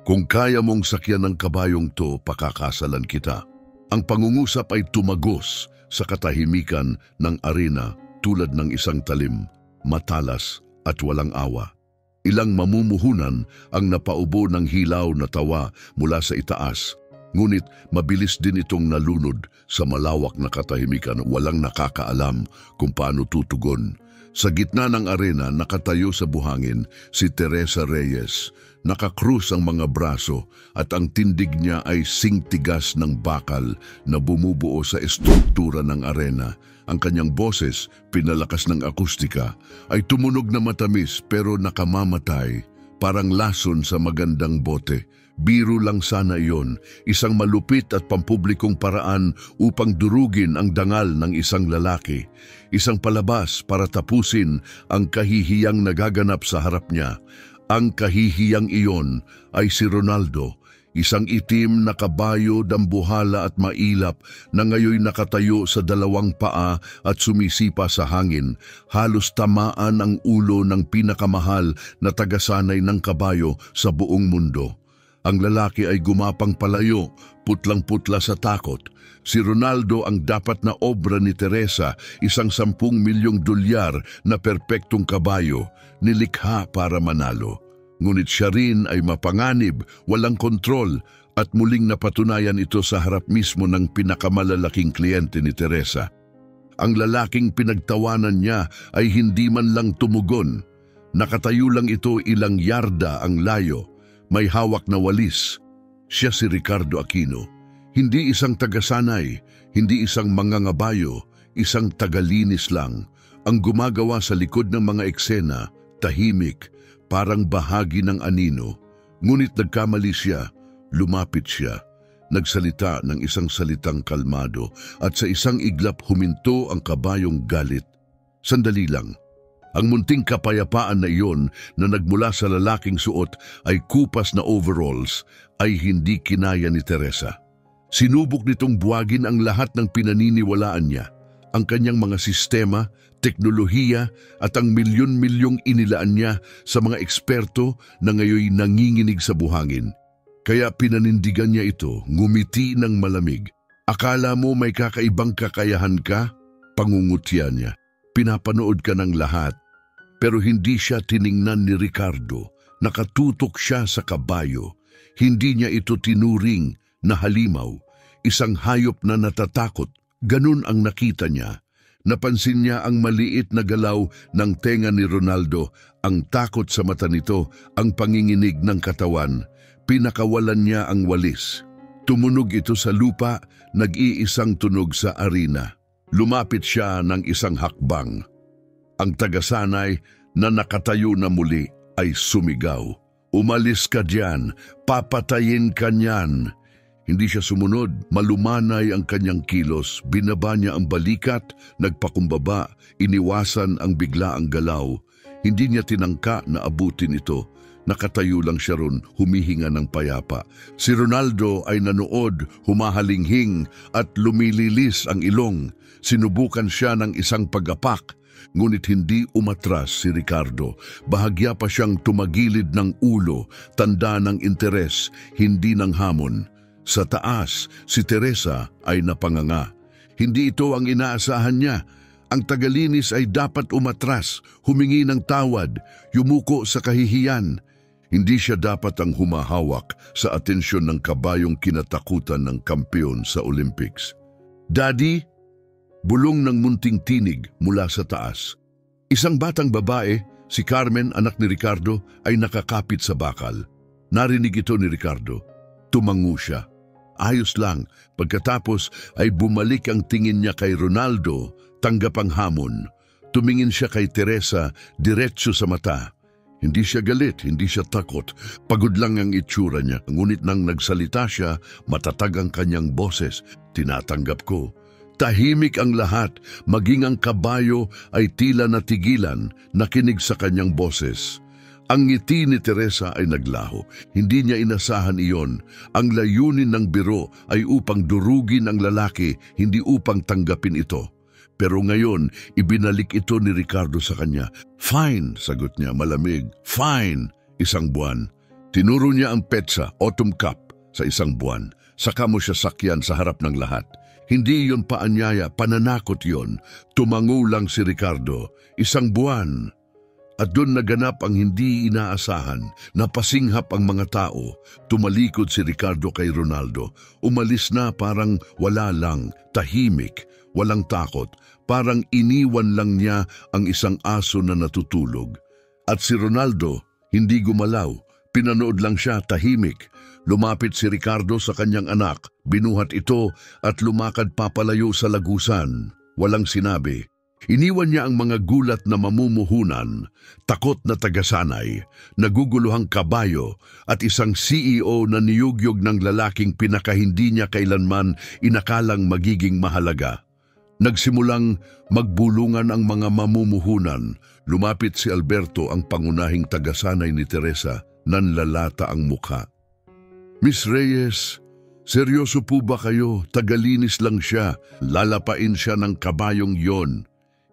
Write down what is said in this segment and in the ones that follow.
Kung kaya mong sakyan ng kabayong to, pakakasalan kita. Ang pangungusap ay tumagos sa katahimikan ng arena tulad ng isang talim, matalas at walang awa. Ilang mamumuhunan ang napaubo ng hilaw na tawa mula sa itaas, ngunit mabilis din itong nalunod sa malawak na katahimikan. Walang nakakaalam kung paano tutugon. Sa gitna ng arena, nakatayo sa buhangin si Teresa Reyes. Nakakrus ang mga braso at ang tindig niya ay singtigas ng bakal na bumubuo sa estruktura ng arena. Ang kanyang boses, pinalakas ng akustika, ay tumunog na matamis pero nakamamatay, parang lason sa magandang bote. Biro lang sana iyon, isang malupit at pampublikong paraan upang durugin ang dangal ng isang lalaki. Isang palabas para tapusin ang kahihiyang nagaganap sa harap niya. Ang kahihiyang iyon ay si Ronaldo, isang itim na kabayo, dambuhala at mailap na ngayon nakatayo sa dalawang paa at sumisipa sa hangin. Halos tamaan ang ulo ng pinakamahal na tagasanay ng kabayo sa buong mundo. Ang lalaki ay gumapang palayo, putlang-putla sa takot. Si Ronaldo ang dapat na obra ni Teresa, isang 10 milyong dolyar na perpektong kabayo, nilikha para manalo. Ngunit siya rin ay mapanganib, walang kontrol, at muling napatunayan ito sa harap mismo ng pinakamalalaking kliyente ni Teresa. Ang lalaking pinagtawanan niya ay hindi man lang tumugon. Nakatayo lang ito ilang yarda ang layo, may hawak na walis. Siya si Ricardo Aquino. Hindi isang tagasanay, hindi isang mangangabayo, isang tagalinis lang. Ang gumagawa sa likod ng mga eksena, tahimik, parang bahagi ng anino. Ngunit nagkamali siya, lumapit siya. Nagsalita ng isang salitang kalmado at sa isang iglap huminto ang kabayong galit. Sandali lang. Ang munting kapayapaan na iyon na nagmula sa lalaking suot ay kupas na overalls ay hindi kinaya ni Teresa. Sinubok nitong buwagin ang lahat ng pinaniniwalaan niya, ang kanyang mga sistema, teknolohiya at ang milyon-milyong inilaan niya sa mga eksperto na ngayon nanginginig sa buhangin. Kaya pinanindigan niya ito, ngumiti ng malamig. Akala mo may kakaibang kakayahan ka? Pangungutya niya. Pinapanood ka ng lahat. Pero hindi siya tiningnan ni Ricardo. Nakatutok siya sa kabayo. Hindi niya ito tinuring na halimaw, isang hayop na natatakot. Ganun ang nakita niya. Napansin niya ang maliit na galaw ng tenga ni Ronaldo, ang takot sa mata nito, ang panginginig ng katawan. Pinakawalan niya ang walis. Tumunog ito sa lupa, nag-iisang tunog sa arena. Lumapit siya ng isang hakbang. Ang tagasanay na nakatayo na muli ay sumigaw. Umalis ka diyan, papatayin ka niyan. Hindi siya sumunod, malumanay ang kanyang kilos, binaba niya ang balikat, nagpakumbaba, iniwasan ang biglaang galaw. Hindi niya tinangka na abutin ito. Nakatayo lang siya ron, humihinga ng payapa. Si Ronaldo ay nanood, humahalinghing at lumililis ang ilong. Sinubukan siya ng isang pagapak, ngunit hindi umatras si Ricardo. Bahagya pa siyang tumagilid ng ulo, tanda ng interes, hindi ng hamon. Sa taas, si Teresa ay napanganga. Hindi ito ang inaasahan niya. Ang tagalinis ay dapat umatras, humingi ng tawad, yumuko sa kahihiyan. Hindi siya dapat ang humahawak sa atensyon ng kabayong kinatakutan ng kampeon sa Olympics. Daddy? Bulong ng munting tinig mula sa taas. Isang batang babae, si Carmen, anak ni Ricardo, ay nakakapit sa bakal. Narinig ito ni Ricardo. Tumango siya. Ayos lang, pagkatapos ay bumalik ang tingin niya kay Ronaldo, tanggap ang hamon. Tumingin siya kay Teresa, diretso sa mata. Hindi siya galit, hindi siya takot. Pagod lang ang itsura niya. Ngunit nang nagsalita siya, matatag ang kanyang boses. Tinatanggap ko. Tahimik ang lahat, maging ang kabayo ay tila natigilan, nakinig sa kanyang boses. Ang ngiti ni Teresa ay naglaho. Hindi niya inasahan iyon. Ang layunin ng biro ay upang durugin ang lalaki, hindi upang tanggapin ito. Pero ngayon, ibinalik ito ni Ricardo sa kanya. Fine, sagot niya, malamig. Fine, 1 buwan. Tinuro niya ang petsa, autumn cup, sa isang buwan. Saka mo siya sakyan sa harap ng lahat. Hindi yon paanyaya, pananakot yon. Tumango lang si Ricardo. Isang buwan. At doon naganap ang hindi inaasahan. Napasinghap ang mga tao. Tumalikod si Ricardo kay Ronaldo. Umalis na parang wala lang, tahimik, walang takot. Parang iniwan lang niya ang isang aso na natutulog. At si Ronaldo, hindi gumalaw. Pinanood lang siya, tahimik. Lumapit si Ricardo sa kanyang anak, binuhat ito at lumakad papalayo sa lagusan. Walang sinabi. Iniwan niya ang mga gulat na mamumuhunan, takot na tagasanay, naguguluhang kabayo at isang CEO na niyugyog ng lalaking pinakahindi niya kailanman inakalang magiging mahalaga. Nagsimulang magbulungan ang mga mamumuhunan. Lumapit si Alberto, ang pangunahing tagasanay ni Teresa, nanlalata ang mukha. Miss Reyes, seryoso po ba kayo? Tagalinis lang siya. Lalapain siya ng kabayong yon.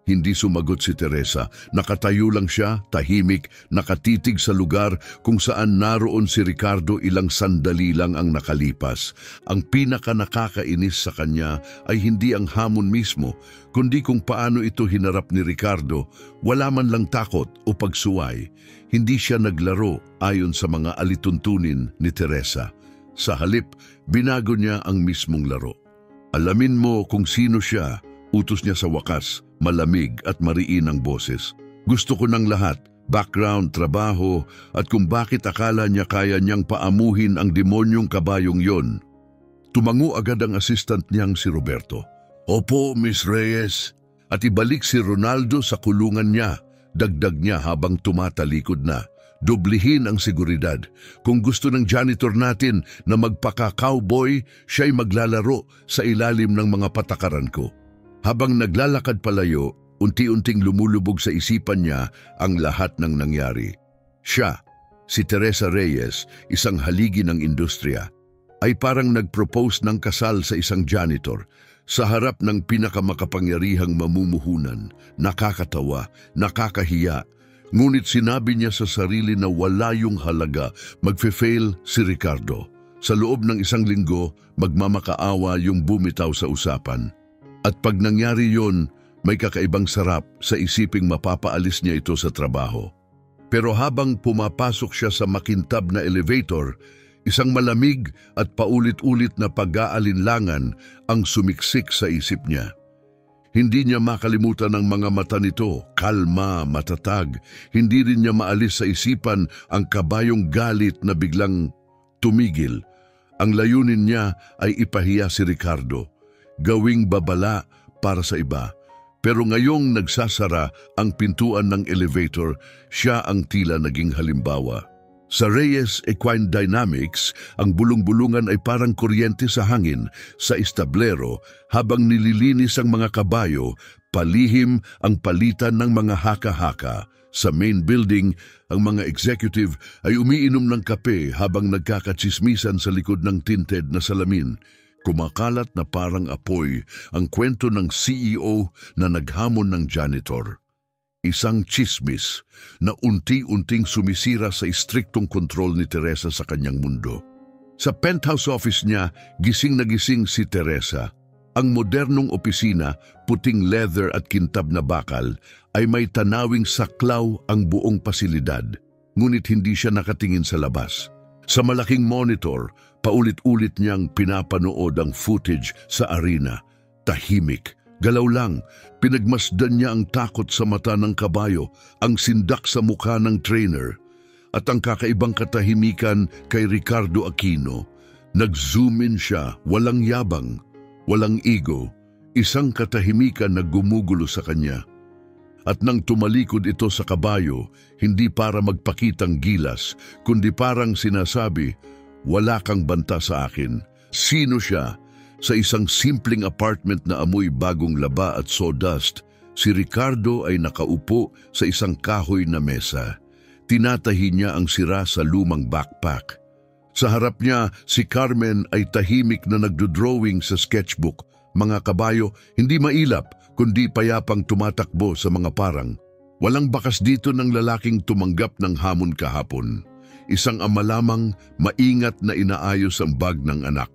Hindi sumagot si Teresa. Nakatayo lang siya, tahimik, nakatitig sa lugar kung saan naroon si Ricardo. Ilang sandali lang ang nakalipas. Ang pinaka nakakainis sa kanya ay hindi ang hamon mismo, kundi kung paano ito hinarap ni Ricardo. Wala man lang takot o pagsuway. Hindi siya naglaro ayon sa mga alituntunin ni Teresa. Sa halip, binago niya ang mismong laro. Alamin mo kung sino siya, utos niya sa wakas, malamig at mariin ang boses. Gusto ko ng lahat, background, trabaho, at kung bakit akala niya kaya niyang paamuhin ang demonyong kabayong yon. Tumango agad ang assistant niyang si Roberto. Opo, Miss Reyes. At ibalik si Ronaldo sa kulungan niya. Dagdag niya habang tumatalikod na. Dublihin ang seguridad. Kung gusto ng janitor natin na magpaka-cowboy, siya'y maglalaro sa ilalim ng mga patakaran ko. Habang naglalakad palayo, unti-unting lumulubog sa isipan niya ang lahat ng nangyari. Siya, si Teresa Reyes, isang haligi ng industriya, ay parang nag-propose ng kasal sa isang janitor sa harap ng pinakamakapangyarihang mamumuhunan. Nakakatawa, nakakahiya. Ngunit sinabi niya sa sarili na wala yung halaga. Magfe-fail si Ricardo. Sa loob ng isang linggo, magmamakaawa yung bumitaw sa usapan. At pag nangyari yon, may kakaibang sarap sa isiping mapapaalis niya ito sa trabaho. Pero habang pumapasok siya sa makintab na elevator, isang malamig at paulit-ulit na pag-aalinlangan ang sumiksik sa isip niya. Hindi niya makalimutan ang mga mata nito, kalma, matatag. Hindi rin niya maalis sa isipan ang kabayong galit na biglang tumigil. Ang layunin niya ay ipahiya si Ricardo, gawing babala para sa iba. Pero ngayong nagsasara ang pintuan ng elevator, siya ang tila naging halimbawa. Sa Reyes Equine Dynamics, ang bulong-bulungan ay parang kuryente sa hangin. Sa establero, habang nililinis ang mga kabayo, palihim ang palitan ng mga haka-haka. Sa main building, ang mga executive ay umiinom ng kape habang nagkakatsismisan sa likod ng tinted na salamin. Kumakalat na parang apoy ang kwento ng CEO na naghamon ng janitor. Isang chismis na unti-unting sumisira sa istriktong kontrol ni Teresa sa kanyang mundo. Sa penthouse office niya, gising na gising si Teresa. Ang modernong opisina, puting leather at kintab na bakal, ay may tanawing saklaw ang buong pasilidad. Ngunit hindi siya nakatingin sa labas. Sa malaking monitor, paulit-ulit niyang pinapanood ang footage sa arena. Tahimik, galaw lang. Pinagmasdan niya ang takot sa mata ng kabayo, ang sindak sa mukha ng trainer, at ang kakaibang katahimikan kay Ricardo Aquino. Nag-zoom in siya, walang yabang, walang ego, isang katahimikan na gumugulo sa kanya. At nang tumalikod ito sa kabayo, hindi para magpakitang gilas, kundi parang sinasabi, wala kang banta sa akin. Sino siya? Sa isang simpleng apartment na amoy bagong laba at sawdust, si Ricardo ay nakaupo sa isang kahoy na mesa. Tinatahi niya ang sira sa lumang backpack. Sa harap niya, si Carmen ay tahimik na nagdodrawing sa sketchbook. Mga kabayo, hindi mailap, kundi payapang tumatakbo sa mga parang. Walang bakas dito ng lalaking tumanggap ng hamon kahapon. Isang ama lamang, maingat na inaayos ang bag ng anak.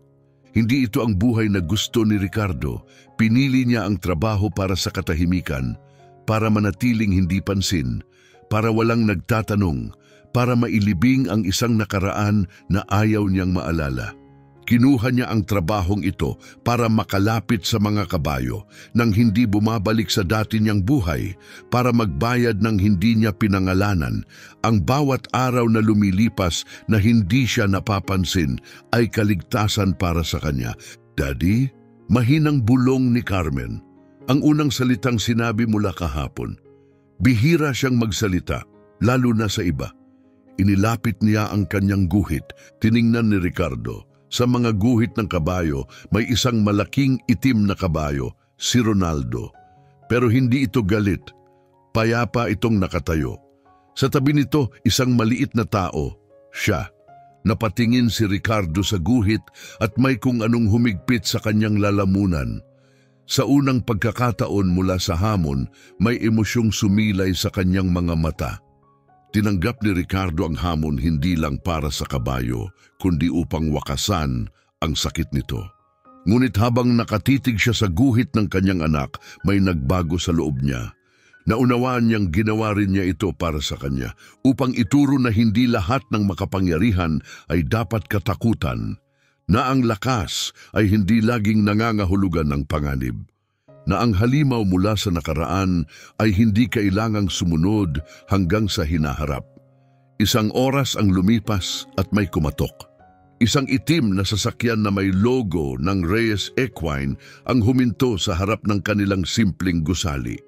Hindi ito ang buhay na gusto ni Ricardo. Pinili niya ang trabaho para sa katahimikan, para manatiling hindi pansin, para walang nagtatanong, para mailibing ang isang nakaraan na ayaw niyang maalala. Kinuha niya ang trabahong ito para makalapit sa mga kabayo nang hindi bumabalik sa dati niyang buhay, para magbayad ng hindi niya pinangalanan. Ang bawat araw na lumilipas na hindi siya napapansin ay kaligtasan para sa kanya. Daddy, mahinang bulong ni Carmen. Ang unang salitang sinabi mula kahapon. Bihira siyang magsalita, lalo na sa iba. Inilapit niya ang kanyang guhit. Tiningnan ni Ricardo. Sa mga guhit ng kabayo, may isang malaking itim na kabayo, si Ronaldo. Pero hindi ito galit. Payapa itong nakatayo. Sa tabi nito, isang maliit na tao, siya. Napatingin si Ricardo sa guhit at may kung anong humigpit sa kanyang lalamunan. Sa unang pagkakataon mula sa hamon, may emosyong sumilay sa kanyang mga mata. Tinanggap ni Ricardo ang hamon hindi lang para sa kabayo, kundi upang wakasan ang sakit nito. Ngunit habang nakatitig siya sa guhit ng kanyang anak, may nagbago sa loob niya. Naunawaan niyang ginawa rin niya ito para sa kanya, upang ituro na hindi lahat ng makapangyarihan ay dapat katakutan, na ang lakas ay hindi laging nangangahulugan ng panganib, na ang halimaw mula sa nakaraan ay hindi kailangang sumunod hanggang sa hinaharap. Isang oras ang lumipas at may kumatok. Isang itim na sasakyan na may logo ng Reyes Equine ang huminto sa harap ng kanilang simpleng gusali.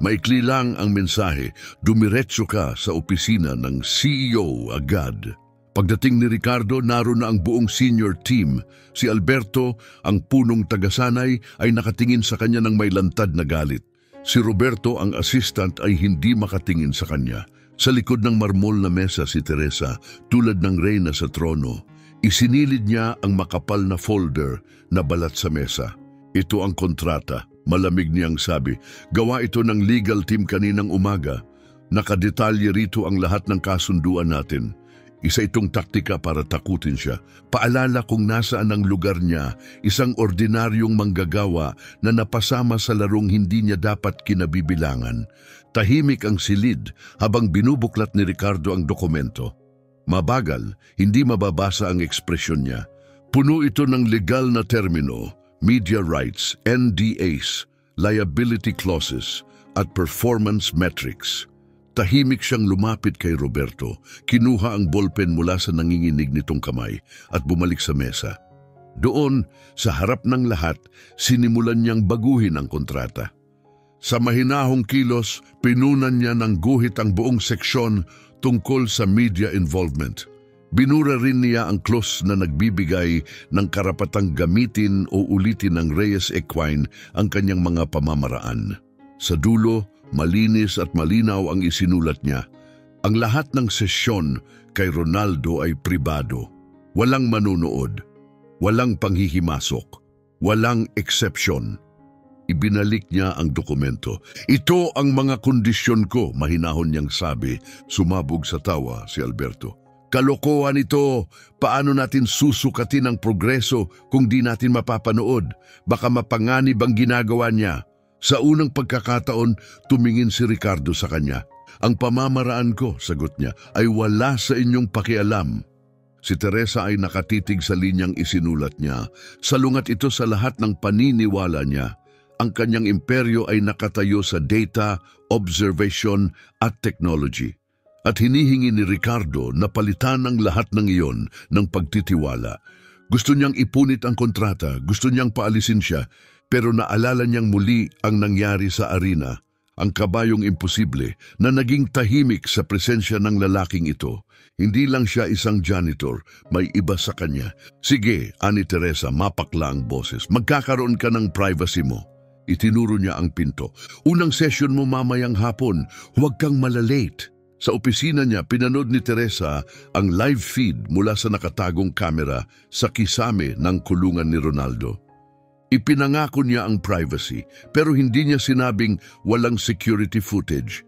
Maikli lang ang mensahe, dumiretso ka sa opisina ng CEO agad. Pagdating ni Ricardo, naroon na ang buong senior team. Si Alberto, ang punong tagasanay, ay nakatingin sa kanya ng may lantad na galit. Si Roberto, ang assistant, ay hindi makatingin sa kanya. Sa likod ng marmol na mesa si Teresa, tulad ng reyna sa trono. Isinilid niya ang makapal na folder na balat sa mesa. Ito ang kontrata, malamig niyang sabi. Gawa ito ng legal team kaninang umaga. Nakadetalye rito ang lahat ng kasunduan natin. Isa itong taktika para takutin siya. Paalala kung nasaan ang lugar niya, isang ordinaryong manggagawa na napasama sa larong hindi niya dapat kinabibilangan. Tahimik ang silid habang binubuklat ni Ricardo ang dokumento. Mabagal, hindi mababasa ang ekspresyon niya. Puno ito ng legal na termino, media rights, NDAs, liability clauses, at performance metrics. Tahimik siyang lumapit kay Roberto, kinuha ang ballpen mula sa nanginginig nitong kamay at bumalik sa mesa. Doon, sa harap ng lahat, sinimulan niyang baguhin ang kontrata. Sa mahinahong kilos, pinunan niya ng guhit ang buong seksyon tungkol sa media involvement. Binura rin niya ang clause na nagbibigay ng karapatang gamitin o ulitin ng Reyes Equine ang kanyang mga pamamaraan. Sa dulo, malinis at malinaw ang isinulat niya. Ang lahat ng sesyon kay Ronaldo ay pribado. Walang manunood, walang panghihimasok, walang exception. Ibinalik niya ang dokumento. Ito ang mga kondisyon ko, mahinahon niyang sabi. Sumabog sa tawa si Alberto. Kalokohan ito. Paano natin susukatin ang progreso kung di natin mapapanood? Baka mapanganib ang ginagawa niya. Sa unang pagkakataon, tumingin si Ricardo sa kanya. Ang pamamaraan ko, sagot niya, ay wala sa inyong pakialam. Si Teresa ay nakatitig sa linyang isinulat niya. Salungat ito sa lahat ng paniniwala niya. Ang kanyang imperyo ay nakatayo sa data, observation at technology. At hinihingi ni Ricardo na palitan ang lahat ng iyon ng pagtitiwala. Gusto niyang ipunit ang kontrata, gusto niyang paalisin siya, pero naalala niyang muli ang nangyari sa arena, ang kabayong imposible na naging tahimik sa presensya ng lalaking ito. Hindi lang siya isang janitor, may iba sa kanya. Sige, ani Teresa, mapakla ang boses. Magkakaroon ka ng privacy mo. Itinuro niya ang pinto. Unang session mo mamayang hapon, huwag kang malalate. Sa opisina niya, pinanood ni Teresa ang live feed mula sa nakatagong kamera sa kisame ng kulungan ni Ronaldo. Ipinangako niya ang privacy, pero hindi niya sinabing walang security footage.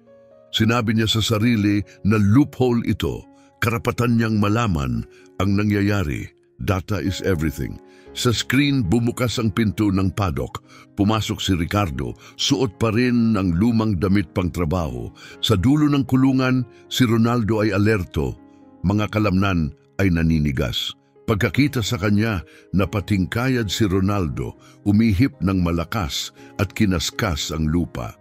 Sinabi niya sa sarili na loophole ito, Karapatan niyang malaman ang nangyayari. Data is everything. Sa screen, bumukas ang pinto ng paddock. Pumasok si Ricardo, suot pa rin ng lumang damit pang trabaho. Sa dulo ng kulungan, si Ronaldo ay alerto. Mga kalamnan ay naninigas. Pagkakita sa kanya, napatingkayad si Ronaldo, umihip ng malakas at kinaskas ang lupa.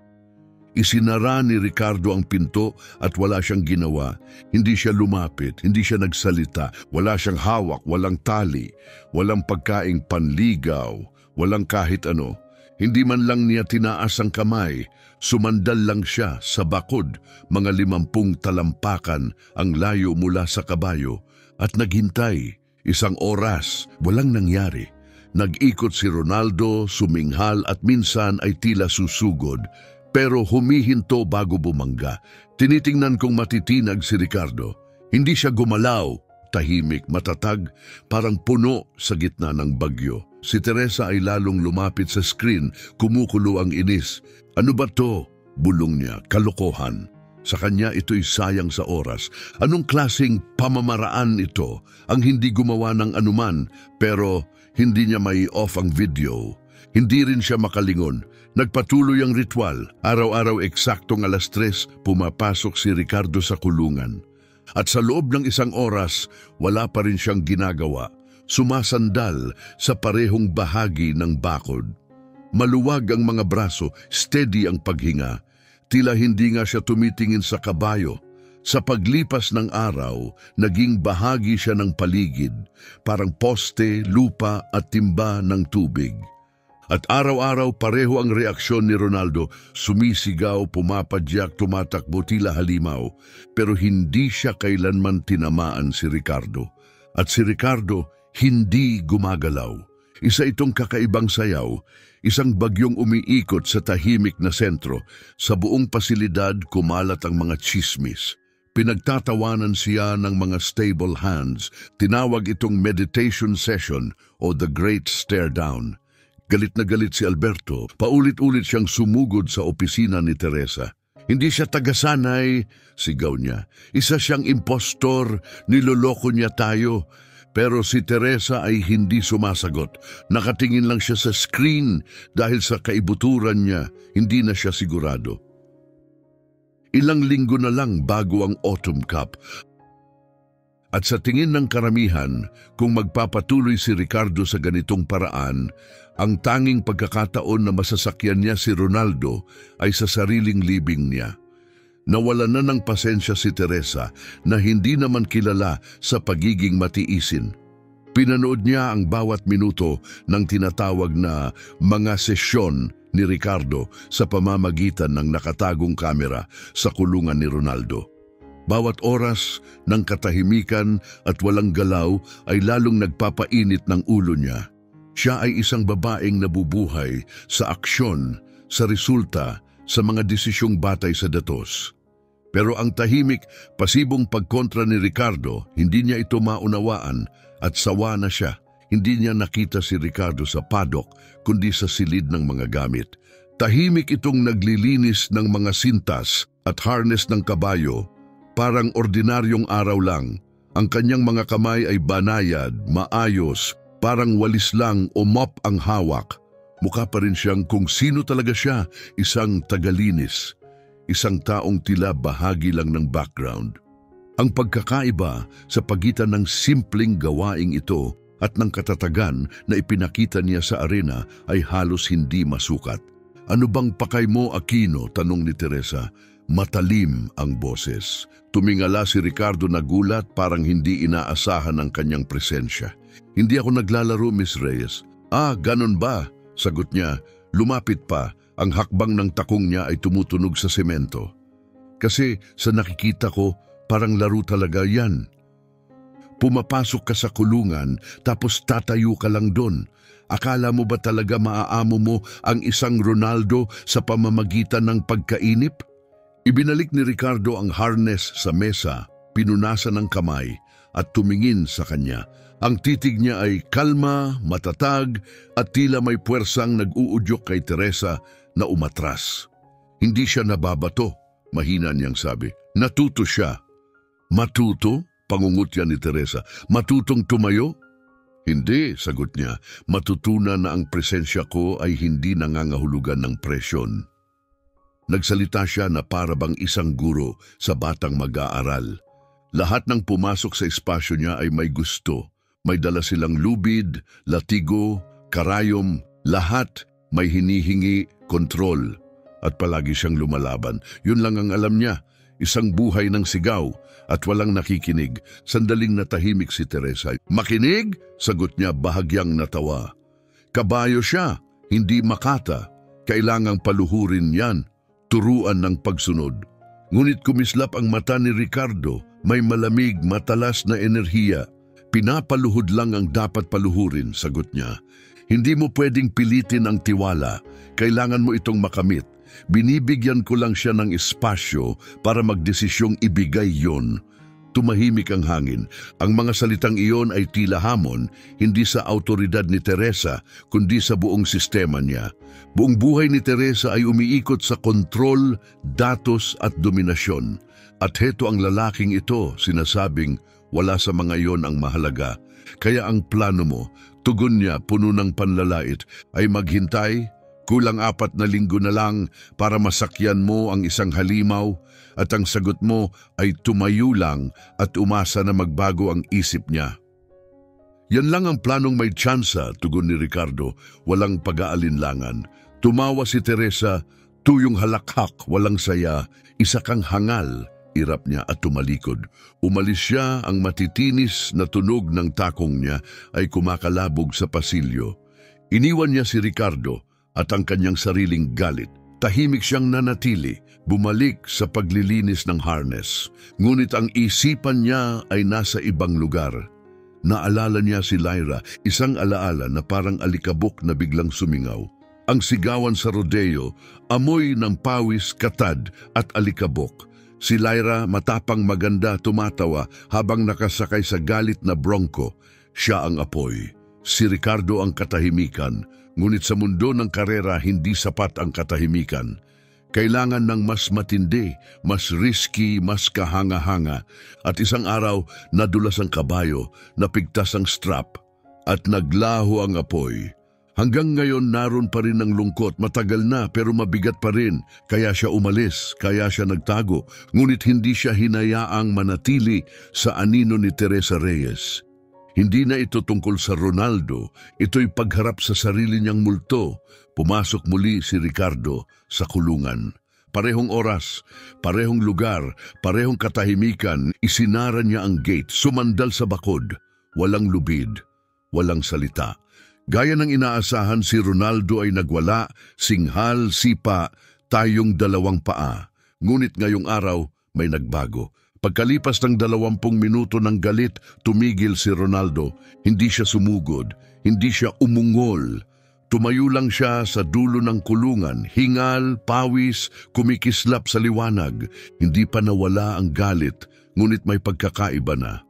Isinara ni Ricardo ang pinto at wala siyang ginawa. Hindi siya lumapit, hindi siya nagsalita, wala siyang hawak, walang tali, walang pagkaing panligaw, walang kahit ano. Hindi man lang niya tinaas ang kamay, sumandal lang siya sa bakod, mga 50 talampakan ang layo mula sa kabayo at naghintay. 1 oras, walang nangyari. Nag-ikot si Ronaldo, suminghal at minsan ay tila susugod. Pero humihinto bago bumangga. Tinitingnan kong matitinag si Ricardo. Hindi siya gumalaw, tahimik, matatag, parang puno sa gitna ng bagyo. Si Teresa ay lalong lumapit sa screen, kumukulo ang inis. Ano ba to? Bulong niya, kalokohan. Sa kanya ito'y sayang sa oras. Anong klaseng pamamaraan ito? Ang hindi gumawa ng anuman, pero hindi niya may off ang video. Hindi rin siya makalingon. Nagpatuloy ang ritual. Araw-araw eksaktong 3:00, pumapasok si Ricardo sa kulungan. At sa loob ng 1 oras, wala pa rin siyang ginagawa. Sumasandal sa parehong bahagi ng bakod. Maluwag ang mga braso, steady ang paghinga. Tila hindi nga siya tumitingin sa kabayo. Sa paglipas ng araw, naging bahagi siya ng paligid, parang poste, lupa at timba ng tubig. At araw-araw pareho ang reaksyon ni Ronaldo, sumisigaw, pumapadyak, tumatakbo, tila halimaw. Pero hindi siya kailanman tinamaan si Ricardo. At si Ricardo hindi gumagalaw. Isa itong kakaibang sayaw, isang bagyong umiikot sa tahimik na sentro. Sa buong pasilidad kumalat ang mga chismis. Pinagtatawanan siya ng mga stable hands. Tinawag itong meditation session o the great stare down. Galit na galit si Alberto. Paulit-ulit siyang sumugod sa opisina ni Teresa. Hindi siya tagasanay, sigaw niya. Isa siyang impostor, niloloko niya tayo. Pero si Teresa ay hindi sumasagot. Nakatingin lang siya sa screen dahil sa kaibuturan niya, hindi na siya sigurado. Ilang linggo na lang bago ang Autumn Cup. At sa tingin ng karamihan, kung magpapatuloy si Ricardo sa ganitong paraan, ang tanging pagkakataon na masasakyan niya si Ronaldo ay sa sariling libing niya. Nawalan na ng pasensya si Teresa na hindi naman kilala sa pagiging matiisin. Pinanood niya ang bawat minuto ng tinatawag na mga sesyon ni Ricardo sa pamamagitan ng nakatagong kamera sa kulungan ni Ronaldo. Bawat oras ng katahimikan at walang galaw ay lalong nagpapainit ng ulo niya. Siya ay isang babaeng nabubuhay sa aksyon, sa resulta, sa mga desisyong batay sa datos. Pero ang tahimik, pasibong pagkontra ni Ricardo, hindi niya ito maunawaan at sawa na siya. Hindi niya nakita si Ricardo sa paddock kundi sa silid ng mga gamit. Tahimik itong naglilinis ng mga sintas at harness ng kabayo. Parang ordinaryong araw lang. Ang kanyang mga kamay ay banayad, maayos, parang walis lang o mop ang hawak. Mukha pa rin siyang kung sino talaga siya, isang tagalinis. Isang taong tila bahagi lang ng background. Ang pagkakaiba sa pagitan ng simpleng gawaing ito at ng katatagan na ipinakita niya sa arena ay halos hindi masukat. Ano bang pakay mo, Aquino? Tanong ni Teresa. Matalim ang boses. Tumingala si Ricardo na gulat, parang hindi inaasahan ang kanyang presensya. Hindi ako naglalaro, Miss Reyes. Ah, ganun ba? Sagot niya. Lumapit pa. Ang hakbang ng takong niya ay tumutunog sa semento. Kasi sa nakikita ko, parang laro talaga yan. Pumapasok ka sa kulungan, tapos tatayo ka lang doon. Akala mo ba talaga maaamo mo ang isang Ronaldo sa pamamagitan ng pagkainip? Ibinalik ni Ricardo ang harness sa mesa, pinunasan ng kamay at tumingin sa kanya. Ang titig niya ay kalma, matatag at tila may puwersang nag-uudyok kay Teresa na umatras. Hindi siya nababato, mahina niyang sabi. Natuto siya. Matuto? pangungutya ni Teresa. Matutong tumayo? Hindi, sagot niya. Matutunan na ang presensya ko ay hindi nangangahulugan ng presyon. Nagsalita siya na para bang isang guro sa batang mag-aaral. Lahat ng pumasok sa espasyo niya ay may gusto. May dala silang lubid, latigo, karayom, lahat may hinihingi, kontrol. At palagi siyang lumalaban. Yun lang ang alam niya. Isang buhay ng sigaw at walang nakikinig. Sandaling natahimik si Teresa. Makinig? Sagot niya bahagyang natawa. Kabayo siya, hindi makata. Kailangang paluhurin yan. Turuan ng pagsunod. Ngunit kumislap ang mata ni Ricardo. May malamig, matalas na enerhiya. Pinapaluhod lang ang dapat paluhurin, sagot niya. Hindi mo pwedeng pilitin ang tiwala. Kailangan mo itong makamit. Binibigyan ko lang siya ng espasyo para magdesisyong ibigay yon. Tumahimik ang hangin. Ang mga salitang iyon ay tila hamon, hindi sa autoridad ni Teresa, kundi sa buong sistema niya. Buong buhay ni Teresa ay umiikot sa kontrol, datos at dominasyon. At heto ang lalaking ito, sinasabing, wala sa mga iyon ang mahalaga. Kaya ang plano mo, tugon niya puno ng panlalait, ay maghintay. Kulang 4 na linggo na lang para masakyan mo ang isang halimaw at ang sagot mo ay tumayo lang at umasa na magbago ang isip niya. Yan lang ang planong may tsansa, tugon ni Ricardo, walang pag-aalinlangan. Tumawa si Teresa, tuyong halakhak, walang saya, isa kang hangal. Irap niya at tumalikod. Umalis siya, ang matitinis na tunog ng takong niya ay kumakalabog sa pasilyo. Iniwan niya si Ricardo at ang kanyang sariling galit. Tahimik siyang nanatili, bumalik sa paglilinis ng harness. Ngunit ang isipan niya ay nasa ibang lugar. Naalala niya si Lyra, isang alaala na parang alikabok na biglang sumingaw. Ang sigawan sa rodeo, amoy ng pawis, katad at alikabok. Si Lyra, matapang maganda, tumatawa habang nakasakay sa galit na bronco. Siya ang apoy. Si Ricardo ang katahimikan. Ngunit sa mundo ng karera, hindi sapat ang katahimikan. Kailangan ng mas matindi, mas risky, mas kahanga-hanga. At isang araw, nadulas ang kabayo, napigtas ang strap, at naglaho ang apoy. Hanggang ngayon naroon pa rin ang lungkot, matagal na pero mabigat pa rin. Kaya siya umalis, kaya siya nagtago. Ngunit hindi siya hinayaang manatili sa anino ni Teresa Reyes. Hindi na ito tungkol sa Ronaldo, ito'y pagharap sa sarili niyang multo. Pumasok muli si Ricardo sa kulungan. Parehong oras, parehong lugar, parehong katahimikan, isinara niya ang gate, sumandal sa bakod. Walang lubid, walang salita. Gaya ng inaasahan, si Ronaldo ay nagwala, singhal, sipa, tayong 2 paa. Ngunit ngayong araw, may nagbago. Pagkalipas ng 20 minuto ng galit, tumigil si Ronaldo. Hindi siya sumugod, hindi siya umungol. Tumayo lang siya sa dulo ng kulungan, hingal, pawis, kumikislap sa liwanag. Hindi pa nawala ang galit, ngunit may pagkakaiba na.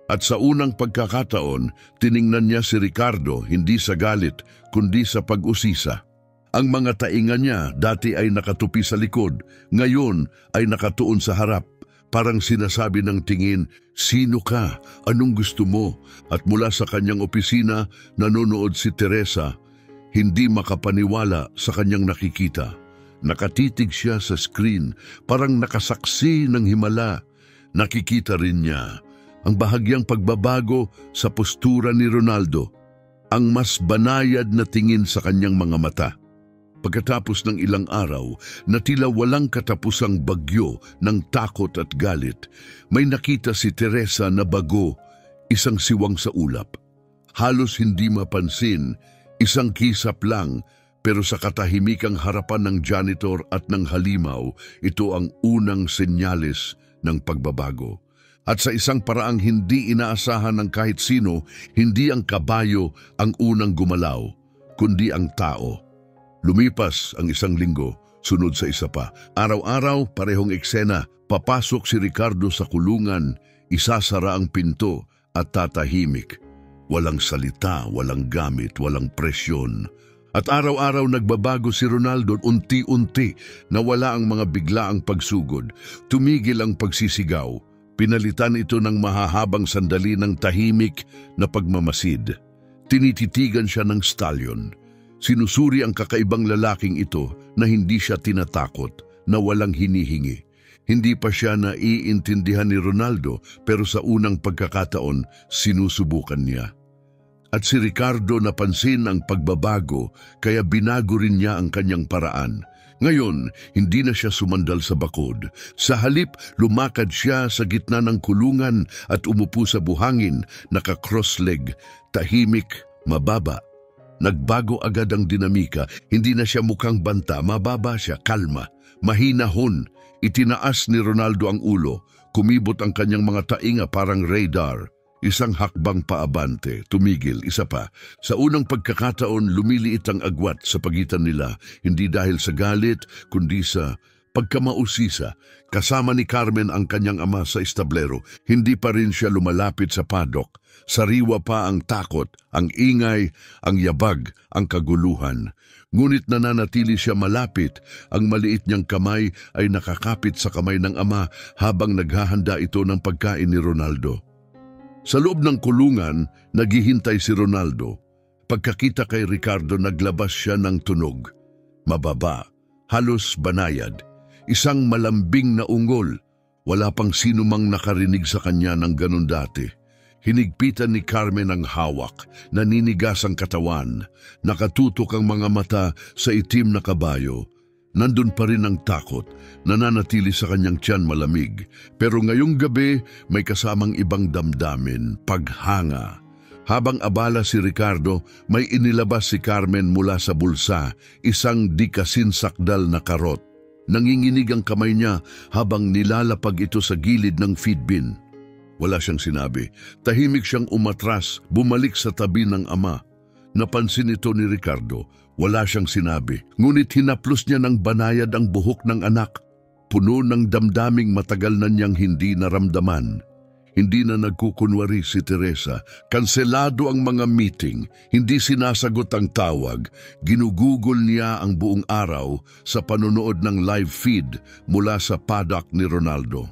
At sa unang pagkakataon, tiningnan niya si Ricardo hindi sa galit, kundi sa pag-usisa. Ang mga tainga niya dati ay nakatupi sa likod, ngayon ay nakatuon sa harap. Parang sinasabi ng tingin, sino ka? Anong gusto mo? At mula sa kanyang opisina, nanonood si Teresa, hindi makapaniwala sa kanyang nakikita. Nakatitig siya sa screen, parang nakasaksi ng himala. Nakikita rin niya ang bahagyang pagbabago sa postura ni Ronaldo, ang mas banayad na tingin sa kanyang mga mata. Pagkatapos ng ilang araw na tila walang katapusang bagyo ng takot at galit, may nakita si Teresa na bago, isang siwang sa ulap. Halos hindi mapansin, isang kisap lang, pero sa katahimikang harapan ng janitor at ng halimaw, ito ang unang senyales ng pagbabago. At sa isang paraang hindi inaasahan ng kahit sino, hindi ang kabayo ang unang gumalaw, kundi ang tao. Lumipas ang 1 linggo, sunod sa isa pa. Araw-araw, parehong eksena. Papasok si Ricardo sa kulungan, isasara ang pinto at tatahimik. Walang salita, walang gamit, walang presyon. At araw-araw nagbabago si Ronaldo, unti-unti nawala ang mga biglaang pagsugod. Tumigil ang pagsisigaw. Pinalitan ito ng mahahabang sandali ng tahimik na pagmamasid. Tinititigan siya ng stallion. Sinusuri ang kakaibang lalaking ito na hindi siya tinatakot, na walang hinihingi. Hindi pa siya naiintindihan ni Ronaldo pero sa unang pagkakataon, sinusubukan niya. At si Ricardo napansin ang pagbabago kaya binago rin niya ang kanyang paraan. Ngayon, hindi na siya sumandal sa bakod. Sa halip, lumakad siya sa gitna ng kulungan at umupo sa buhangin, naka-cross-leg, tahimik, mababa. Nagbago agad ang dinamika, hindi na siya mukhang banta, mababa siya, kalma, mahinahon. Itinaas ni Ronaldo ang ulo, kumibot ang kanyang mga tainga parang radar. Isang hakbang paabante, tumigil, isa pa. Sa unang pagkakataon, lumiliit ang agwat sa pagitan nila, hindi dahil sa galit, kundi sa pagkamausisa. Kasama ni Carmen ang kanyang ama sa establero, hindi pa rin siya lumalapit sa paddock. Sariwa pa ang takot, ang ingay, ang yabag, ang kaguluhan. Ngunit nananatili siya malapit, ang maliit niyang kamay ay nakakapit sa kamay ng ama habang naghahanda ito ng pagkain ni Ronaldo. Sa loob ng kulungan, naghihintay si Ronaldo. Pagkakita kay Ricardo, naglabas siya ng tunog. Mababa, halos banayad, isang malambing na ungol. Wala pang sino mang nakarinig sa kanya ng ganun dati. Hinigpitan ni Carmen ang hawak, naninigas ang katawan, nakatutok ang mga mata sa itim na kabayo. Nandun pa rin ang takot, nananatili sa kanyang tiyan malamig. Pero ngayong gabi, may kasamang ibang damdamin, paghanga. Habang abala si Ricardo, may inilabas si Carmen mula sa bulsa, isang di kasinsakdal na karot. Nanginginig ang kamay niya habang nilalapag ito sa gilid ng feed bin. Wala siyang sinabi. Tahimik siyang umatras, bumalik sa tabi ng ama. Napansin ito ni Ricardo. Wala siyang sinabi, ngunit hinaplos niya ng banayad ang buhok ng anak. Puno ng damdaming matagal na niyang hindi naramdaman. Hindi na nagkukunwari si Teresa. Kanselado ang mga meeting, hindi sinasagot ang tawag. Ginugugol niya ang buong araw sa panonood ng live feed mula sa paddock ni Ronaldo.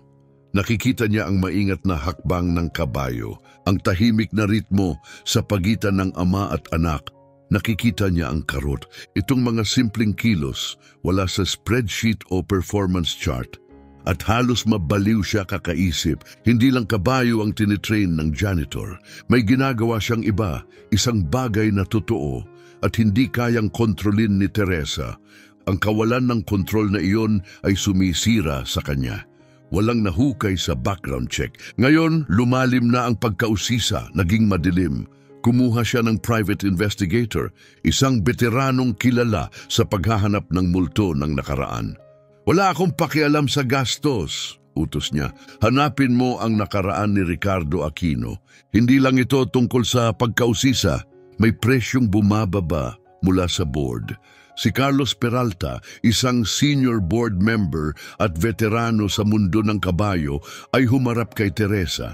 Nakikita niya ang maingat na hakbang ng kabayo, ang tahimik na ritmo sa pagitan ng ama at anak. Nakikita niya ang karot, itong mga simpleng kilos, wala sa spreadsheet o performance chart. At halos mabaliw siya kakaisip, hindi lang kabayo ang tinitrain ng janitor. May ginagawa siyang iba, isang bagay na totoo at hindi kayang kontrolin ni Teresa. Ang kawalan ng kontrol na iyon ay sumisira sa kanya. Walang nahukay sa background check. Ngayon, lumalim na ang pagkausisa, naging madilim. Kumuha siya ng private investigator, isang veteranong kilala sa paghahanap ng multo ng nakaraan. Wala akong pakialam sa gastos, utos niya. Hanapin mo ang nakaraan ni Ricardo Aquino. Hindi lang ito tungkol sa pagkausisa, may presyong bumababa mula sa board. Si Carlos Peralta, isang senior board member at veterano sa mundo ng kabayo, ay humarap kay Teresa.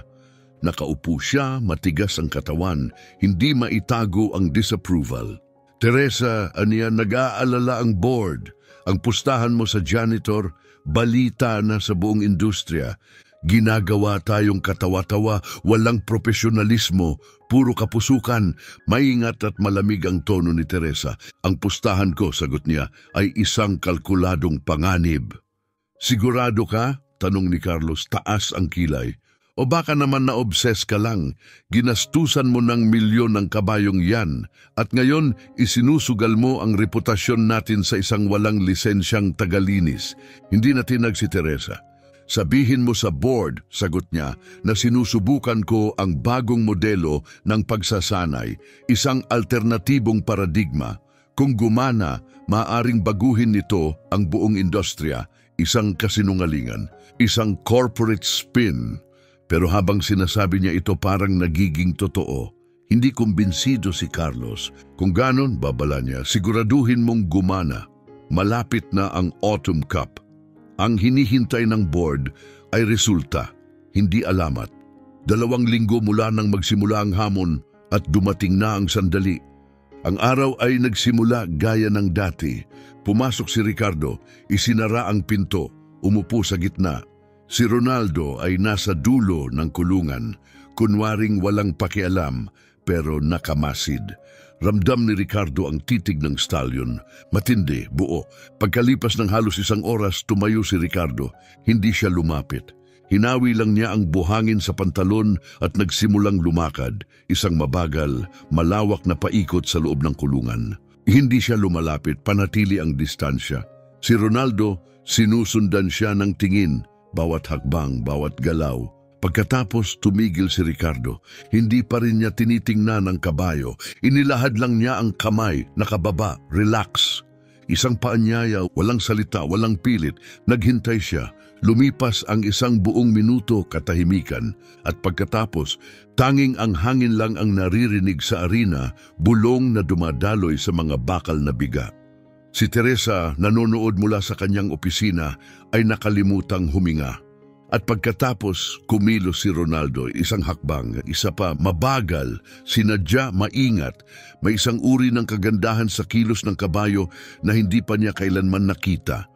Nakaupo siya, matigas ang katawan, hindi maitago ang disapproval. Teresa, aniya, nag-aalala ang board. Ang pustahan mo sa janitor, balita na sa buong industriya. Ginagawa tayong katawa-tawa, walang profesionalismo, puro kapusukan. Maingat at malamig ang tono ni Teresa. Ang pustahan ko, sagot niya, ay isang kalkuladong panganib. Sigurado ka? Tanong ni Carlos, taas ang kilay. O baka naman na-obses ka lang, ginastusan mo ng milyon ng kabayong yan at ngayon isinusugal mo ang reputasyon natin sa isang walang lisensyang tagalinis. Hindi na tinag si Teresa. Sabihin mo sa board, sagot niya, na sinusubukan ko ang bagong modelo ng pagsasanay, isang alternatibong paradigma. Kung gumana, maaring baguhin nito ang buong industriya, isang kasinungalingan, isang corporate spin. Pero habang sinasabi niya ito parang nagiging totoo, hindi kumbinsido si Carlos. Kung ganon, babala niya, siguraduhin mong gumana. Malapit na ang Autumn Cup. Ang hinihintay ng board ay resulta, hindi alamat. 2 linggo mula nang magsimula ang hamon at dumating na ang sandali. Ang araw ay nagsimula gaya ng dati. Pumasok si Ricardo, isinara ang pinto, umupo sa gitna. Si Ronaldo ay nasa dulo ng kulungan, kunwaring walang pakialam pero nakamasid. Ramdam ni Ricardo ang titig ng stallion. Matindi, buo. Pagkalipas ng halos 1 oras, tumayo si Ricardo. Hindi siya lumapit. Hinawi lang niya ang buhangin sa pantalon at nagsimulang lumakad, isang mabagal, malawak na paikot sa loob ng kulungan. Hindi siya lumalapit, panatili ang distansya. Si Ronaldo, sinusundan siya ng tingin, bawat hakbang, bawat galaw. Pagkatapos tumigil si Ricardo, hindi pa rin niya tinitingnan ang kabayo. Inilahad lang niya ang kamay, nakababa, relax. Isang paanyaya, walang salita, walang pilit. Naghintay siya. Lumipas ang 1 buong minuto katahimikan at pagkatapos, tanging ang hangin lang ang naririnig sa arena, bulong na dumadaloy sa mga bakal na biga. Si Teresa, nanonood mula sa kanyang opisina, ay nakalimutang huminga. At pagkatapos, kumilos si Ronaldo, isang hakbang, isa pa, mabagal, sinadya, maingat. May isang uri ng kagandahan sa kilos ng kabayo na hindi pa niya kailanman nakita.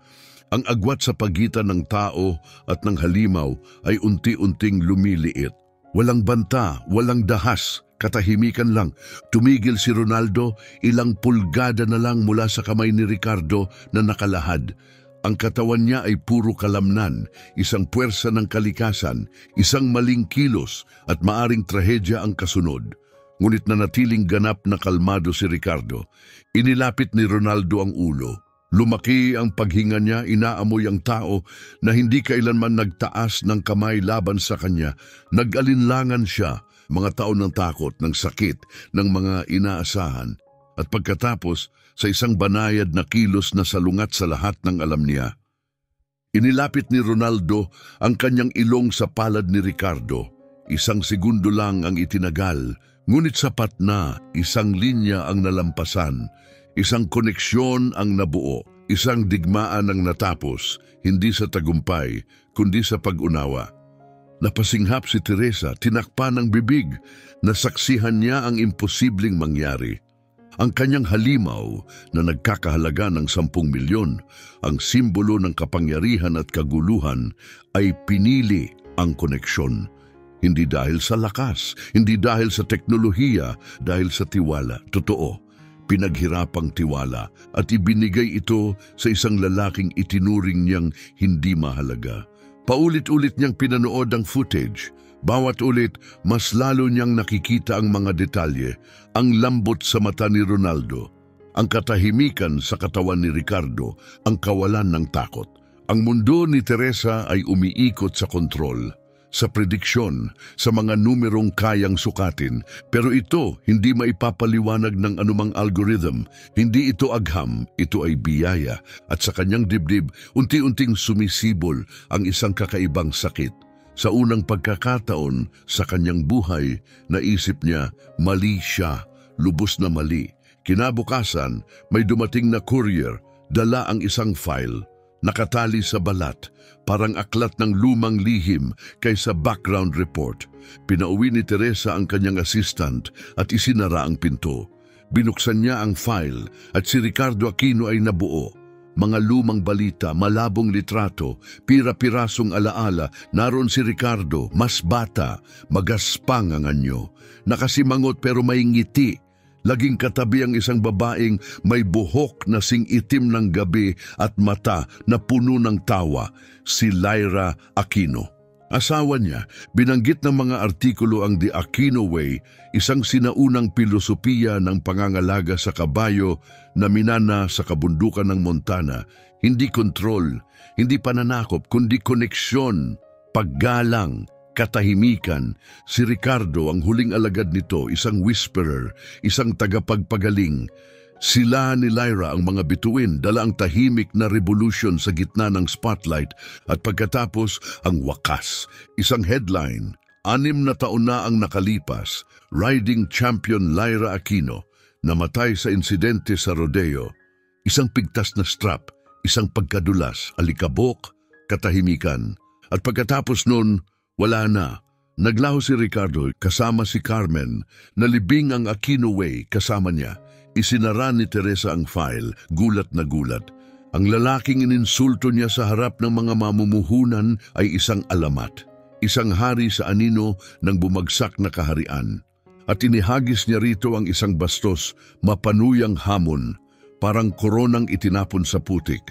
Ang agwat sa pagitan ng tao at ng halimaw ay unti-unting lumiliit. Walang banta, walang dahas, katahimikan lang. Tumigil si Ronaldo, ilang pulgada na lang mula sa kamay ni Ricardo na nakalahad. Ang katawan niya ay puro kalamnan, isang puwersa ng kalikasan, isang maling kilos at maaring trahedya ang kasunod. Ngunit nanatiling ganap na kalmado si Ricardo. Inilapit ni Ronaldo ang ulo. Lumaki ang paghinga niya, inaamoy ang tao na hindi kailanman nagtaas ng kamay laban sa kanya. Nag-alinlangan siya, mga taon ng takot, ng sakit, ng mga inaasahan. At pagkatapos, sa isang banayad na kilos na salungat sa lahat ng alam niya, inilapit ni Ronaldo ang kanyang ilong sa palad ni Ricardo. 1 segundo lang ang itinagal, ngunit sapat na, isang linya ang nalampasan, isang koneksyon ang nabuo, isang digmaan ang natapos, hindi sa tagumpay, kundi sa pag-unawa. Napasinghap si Teresa, tinakpan ng bibig, nasaksihan niya ang imposibleng mangyari. Ang kanyang halimaw na nagkakahalaga ng 10 milyon, ang simbolo ng kapangyarihan at kaguluhan, ay pinili ang koneksyon. Hindi dahil sa lakas, hindi dahil sa teknolohiya, dahil sa tiwala. Totoo, pinaghirapang tiwala at ibinigay ito sa isang lalaking itinuring niyang hindi mahalaga. Paulit-ulit niyang pinanood ang footage. Bawat ulit, mas lalo niyang nakikita ang mga detalye, ang lambot sa mata ni Ronaldo, ang katahimikan sa katawan ni Ricardo, ang kawalan ng takot. Ang mundo ni Teresa ay umiikot sa kontrol, sa prediksyon, sa mga numerong kayang sukatin. Pero ito hindi maipapaliwanag ng anumang algorithm. Hindi ito agham, ito ay biyaya. At sa kanyang dibdib, unti-unting sumisibol ang isang kakaibang sakit. Sa unang pagkakataon sa kanyang buhay, naisip niya, mali siya, lubos na mali. Kinabukasan, may dumating na courier, dala ang isang file, nakatali sa balat, parang aklat ng lumang lihim kaysa background report. Pinauwi ni Teresa ang kanyang assistant at isinara ang pinto. Binuksan niya ang file at si Ricardo Aquino ay nabuo. Mga lumang balita, malabong litrato, pira-pirasong alaala. Naroon si Ricardo, mas bata, magaspang ang anyo. Nakasimangot pero may ngiti. Laging katabi ang isang babaeng may buhok na sing-itim ng gabi at mata na puno ng tawa, si Lyra Aquino. Asawa niya, binanggit ng mga artikulo ang The Aquino Way, isang sinaunang pilosopiya ng pangangalaga sa kabayo na minana sa kabundukan ng Montana. Hindi kontrol, hindi pananakop, kundi koneksyon, paggalang, katahimikan. Si Ricardo, ang huling alagad nito, isang whisperer, isang tagapagpagaling. Sila ni Lyra ang mga bituin, dala ang tahimik na revolution sa gitna ng spotlight at pagkatapos ang wakas. Isang headline, 6 na taon na ang nakalipas, riding champion Lyra Aquino, namatay sa insidente sa rodeo. Isang pigtas na strap, isang pagkadulas, alikabok, katahimikan. At pagkatapos nun, wala na. Naglaho si Ricardo kasama si Carmen, nalibing ang Aquino Way kasama niya. Isinara ni Teresa ang file, gulat na gulat. Ang lalaking ininsulto niya sa harap ng mga mamumuhunan ay isang alamat, isang hari sa anino ng bumagsak na kaharian. At inihagis niya rito ang isang bastos, mapanuyang hamon, parang koronang itinapon sa putik.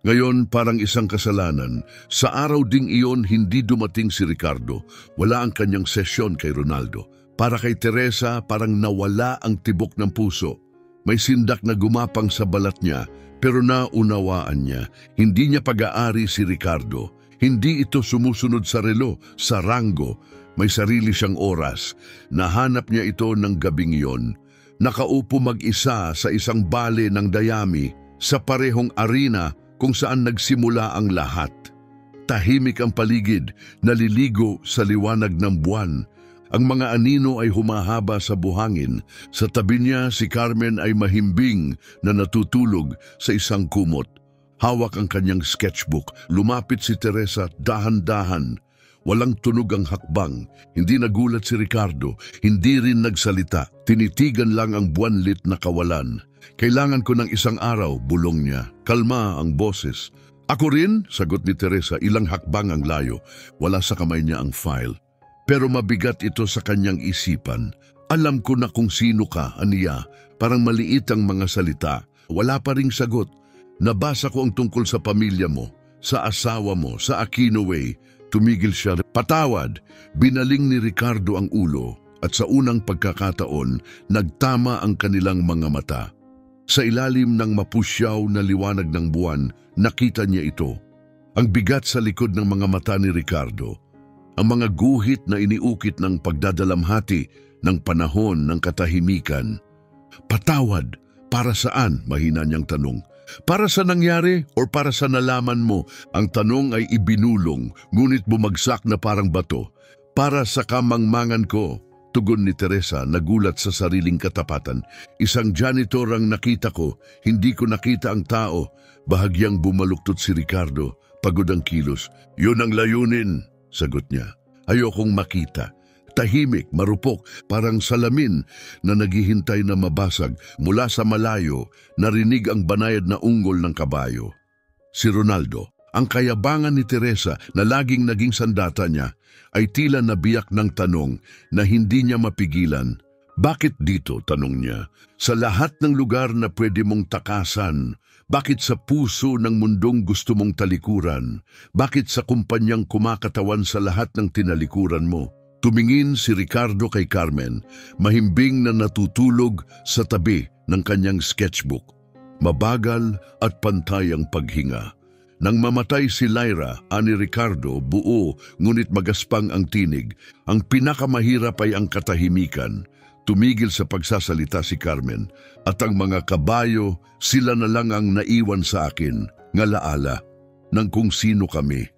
Ngayon, parang isang kasalanan, sa araw ding iyon hindi dumating si Ricardo. Wala ang kanyang sesyon kay Ronaldo. Para kay Teresa, parang nawala ang tibok ng puso. May sindak na gumapang sa balat niya, pero naunawaan niya, hindi niya pag-aari si Ricardo. Hindi ito sumusunod sa relo, sa ranggo. May sarili siyang oras. Nahanap niya ito ng gabing iyon. Nakaupo mag-isa sa isang bale ng dayami sa parehong arena kung saan nagsimula ang lahat. Tahimik ang paligid, naliligo sa liwanag ng buwan. Ang mga anino ay humahaba sa buhangin. Sa tabi niya, si Carmen ay mahimbing na natutulog sa isang kumot. Hawak ang kanyang sketchbook. Lumapit si Teresa dahan-dahan. Walang tunog ang hakbang. Hindi nagulat si Ricardo. Hindi rin nagsalita. Tinitigan lang ang buwanlit na kawalan. Kailangan ko ng isang araw, bulong niya. Kalma ang boses. Ako rin, sagot ni Teresa, ilang hakbang ang layo. Wala sa kamay niya ang file. Pero mabigat ito sa kanyang isipan. Alam ko na kung sino ka, aniya. Parang maliit ang mga salita. Wala pa ring sagot. Nabasa ko ang tungkol sa pamilya mo, sa asawa mo, sa Aquino Way. Tumigil siya. Patawad. Binaling ni Ricardo ang ulo at sa unang pagkakataon, nagtama ang kanilang mga mata. Sa ilalim ng mapusyaw na liwanag ng buwan, nakita niya ito. Ang bigat sa likod ng mga mata ni Ricardo. Ang mga guhit na iniukit ng pagdadalamhati ng panahon ng katahimikan. Patawad, para saan? Mahina niyang tanong. Para sa nangyari o para sa nalaman mo? Ang tanong ay ibinulong, ngunit bumagsak na parang bato. Para sa kamangmangan ko, tugon ni Teresa, nagulat sa sariling katapatan. Isang janitor ang nakita ko, hindi ko nakita ang tao. Bahagyang bumaluktot si Ricardo, pagod ang kilos. Yun ang layunin, sagot niya. Ayokong makita. Tahimik, marupok, parang salamin na naghihintay na mabasag. Mula sa malayo, narinig ang banayad na unggol ng kabayo. Si Ronaldo, ang kayabangan ni Teresa na laging naging sandata niya, ay tila nabiyak ng tanong na hindi niya mapigilan. Bakit dito? Tanong niya. Sa lahat ng lugar na pwede mong takasan, bakit sa puso ng mundong gusto mong talikuran? Bakit sa kumpanyang kumakatawan sa lahat ng tinalikuran mo? Tumingin si Ricardo kay Carmen, mahimbing na natutulog sa tabi ng kanyang sketchbook. Mabagal at pantay ang paghinga. Nang mamatay si Lyra, ani Ricardo, buo ngunit magaspang ang tinig. Ang pinakamahirap ay ang katahimikan. Tumigil sa pagsasalita si Carmen at ang mga kabayo, sila na lang ang naiwan sa akin, ngalaala ng kung sino kami.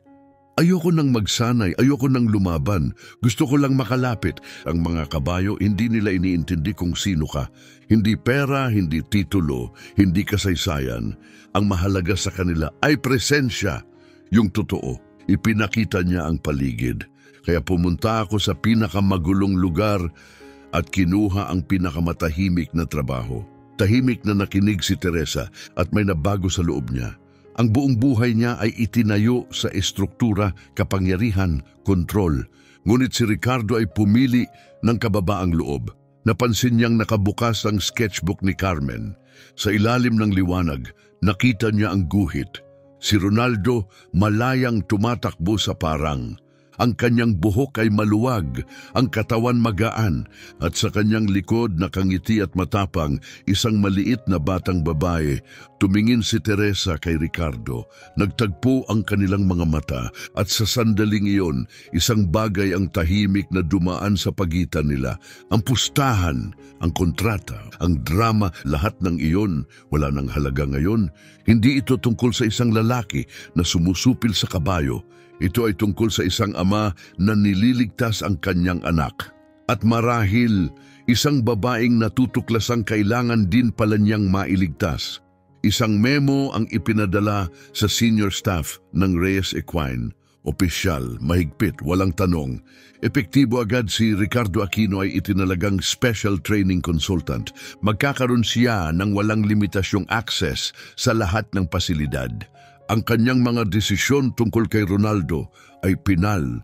Ayoko nang magsanay, ayoko nang lumaban. Gusto ko lang makalapit. Ang mga kabayo, hindi nila iniintindi kung sino ka. Hindi pera, hindi titulo, hindi kasaysayan. Ang mahalaga sa kanila ay presensya. Yung totoo, ipinakita niya ang paligid. Kaya pumunta ako sa pinakamagulong lugar at kinuha ang pinakamatahimik na trabaho. Tahimik na nakinig si Teresa at may nabago sa loob niya. Ang buong buhay niya ay itinayo sa estruktura, kapangyarihan, kontrol. Ngunit si Ricardo ay pumili ng kababaang loob. Napansin niyang nakabukas ang sketchbook ni Carmen. Sa ilalim ng liwanag, nakita niya ang guhit. Si Ronaldo malayang tumatakbo sa parang. Ang kanyang buhok ay maluwag, ang katawan magaan, at sa kanyang likod nakangiti at matapang, isang maliit na batang babae. Tumingin si Teresa kay Ricardo. Nagtagpo ang kanilang mga mata, at sa sandaling iyon, isang bagay ang tahimik na dumaan sa pagitan nila. Ang pustahan, ang kontrata, ang drama, lahat ng iyon, wala nang halaga ngayon. Hindi ito tungkol sa isang lalaki na sumusupil sa kabayo. Ito ay tungkol sa isang ama na nililigtas ang kanyang anak. At marahil, isang babaeng natutuklasang kailangan din pala niyang mailigtas. Isang memo ang ipinadala sa senior staff ng Reyes Equine. Opisyal, mahigpit, walang tanong. Epektibo agad si Ricardo Aquino ay itinalagang special training consultant. Magkakaroon siya ng walang limitasyong access sa lahat ng pasilidad. Ang kanyang mga desisyon tungkol kay Ronaldo ay pinal.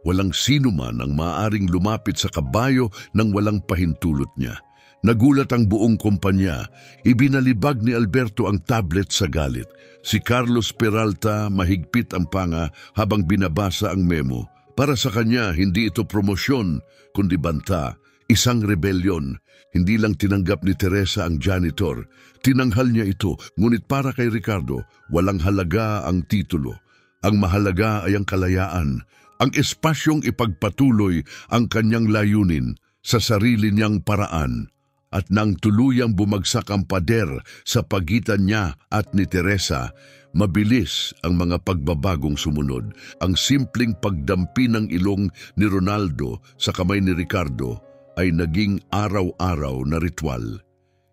Walang sino man ang maaaring lumapit sa kabayo nang walang pahintulot niya. Nagulat ang buong kumpanya. Ibinalibag ni Alberto ang tablet sa galit. Si Carlos Peralta mahigpit ang panga habang binabasa ang memo. Para sa kanya, hindi ito promosyon, kundi banta. Isang rebelyon. Hindi lang tinanggap ni Teresa ang janitor. Tinanghal niya ito, ngunit para kay Ricardo, walang halaga ang titulo. Ang mahalaga ay ang kalayaan. Ang espasyong ipagpatuloy ang kanyang layunin sa sarili niyang paraan. At nang tuluyang bumagsak ang pader sa pagitan niya at ni Teresa, mabilis ang mga pagbabagong sumunod. Ang simpleng pagdampi ng ilong ni Ronaldo sa kamay ni Ricardo ay naging araw-araw na ritual.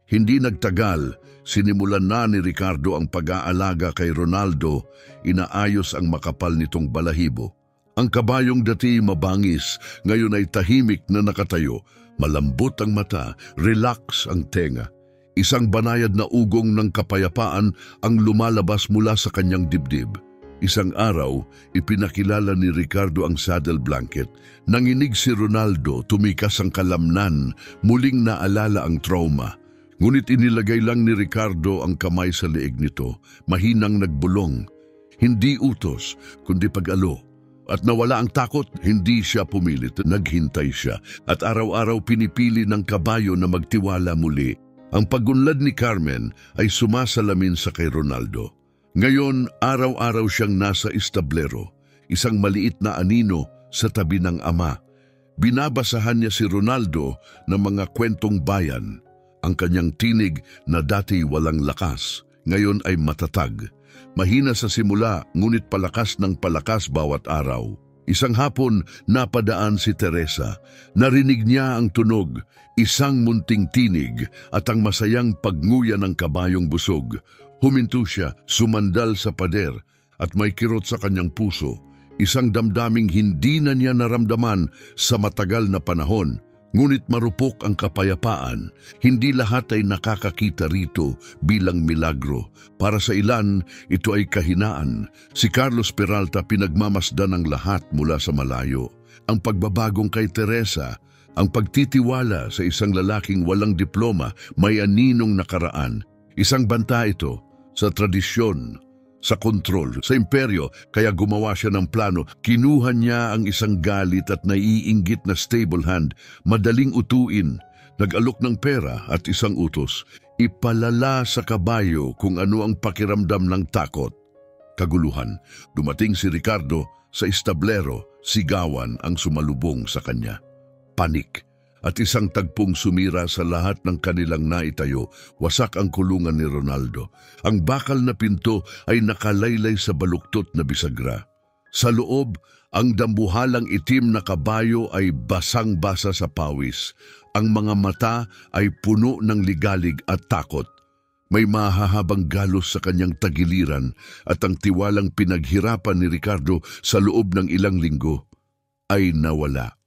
Hindi nagtagal, sinimulan na ni Ricardo ang pag-aalaga kay Ronaldo, inaayos ang makapal nitong balahibo. Ang kabayong dati mabangis, ngayon ay tahimik na nakatayo. Malambot ang mata, relax ang tenga. Isang banayad na ugong ng kapayapaan ang lumalabas mula sa kanyang dibdib. Isang araw, ipinakilala ni Ricardo ang saddle blanket. Nanginig si Ronaldo, tumikas ang kalamnan, muling naalala ang trauma. Ngunit inilagay lang ni Ricardo ang kamay sa leeg nito, mahinang nagbulong. Hindi utos, kundi pag-alo. At nawala ang takot, hindi siya pumilit, naghintay siya. At araw-araw pinipili ng kabayo na magtiwala muli. Ang pagunlad ni Carmen ay sumasalamin sa kay Ronaldo. Ngayon, araw-araw siyang nasa establero, isang maliit na anino sa tabi ng ama. Binabasahan niya si Ronaldo ng mga kwentong bayan. Ang kanyang tinig na dati walang lakas, ngayon ay matatag. Mahina sa simula, ngunit palakas ng palakas bawat araw. Isang hapon, napadaan si Teresa. Narinig niya ang tunog, isang munting tinig at ang masayang pagnguya ng kabayong busog. Huminto siya, sumandal sa pader at may kirot sa kanyang puso. Isang damdaming hindi na niya naramdaman sa matagal na panahon. Ngunit marupok ang kapayapaan. Hindi lahat ay nakakakita rito bilang milagro. Para sa ilan, ito ay kahinaan. Si Carlos Peralta pinagmamasdan ang lahat mula sa malayo. Ang pagbabagong kay Teresa, ang pagtitiwala sa isang lalaking walang diploma, may aninong nakaraan. Isang banta ito sa tradisyon, sa kontrol, sa imperyo, kaya gumawa siya ng plano. Kinuha niya ang isang galit at naiinggit na stable hand, madaling utuin, nag-alok ng pera at isang utos, ipalala sa kabayo kung ano ang pakiramdam ng takot. Kaguluhan, dumating si Ricardo sa establero, sigawan ang sumalubong sa kanya. Panik. At isang tagpong sumira sa lahat ng kanilang naitayo, wasak ang kulungan ni Ronaldo. Ang bakal na pinto ay nakalaylay sa baluktot na bisagra. Sa loob, ang dambuhalang itim na kabayo ay basang-basa sa pawis. Ang mga mata ay puno ng ligalig at takot. May mahahabang galos sa kanyang tagiliran at ang tiwalang pinaghirapan ni Ricardo sa loob ng ilang linggo ay nawala.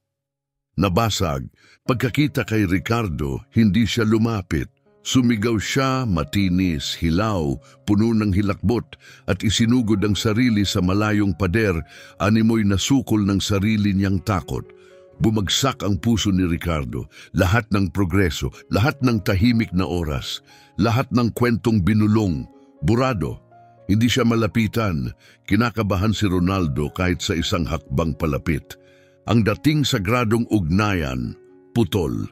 Nabasag. Pagkakita kay Ricardo, hindi siya lumapit. Sumigaw siya, matinis, hilaw, puno ng hilakbot at isinugod ang sarili sa malayong pader, animoy nasukol ng sarili niyang takot. Bumagsak ang puso ni Ricardo, lahat ng progreso, lahat ng tahimik na oras, lahat ng kwentong binulong, burado. Hindi siya malapitan, kinakabahan si Ronaldo kahit sa isang hakbang palapit. Ang dating sagradong ugnayan, putol.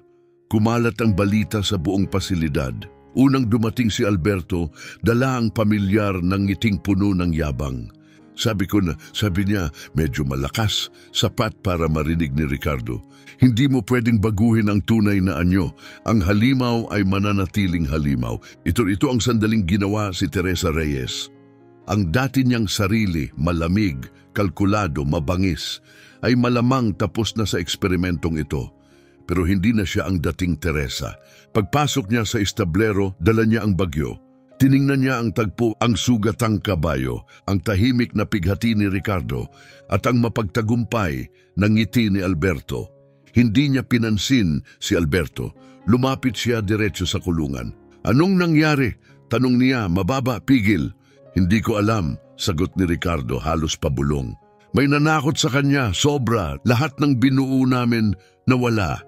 Kumalat ang balita sa buong pasilidad. Unang dumating si Alberto, dala ang pamilyar ng ngiting puno ng yabang. Sabi niya, medyo malakas, sapat para marinig ni Ricardo. Hindi mo pwedeng baguhin ang tunay na anyo. Ang halimaw ay mananatiling halimaw. Ito ang sandaling ginawa si Teresa Reyes. Ang dati niyang sarili, malamig, kalkulado, mabangis, ay malamang tapos na sa eksperimentong ito. Pero hindi na siya ang dating Teresa. Pagpasok niya sa establero, dala niya ang bagyo. Tiningnan niya ang tagpo, ang sugatang kabayo, ang tahimik na pighati ni Ricardo at ang mapagtagumpay na ngiti ni Alberto. Hindi niya pinansin si Alberto. Lumapit siya diretso sa kulungan. "Anong nangyari?" Tanong niya, mababa, pigil. "Hindi ko alam," sagot ni Ricardo halos pabulong. "May nanakot sa kanya, sobra. Lahat ng binuo namin nawala."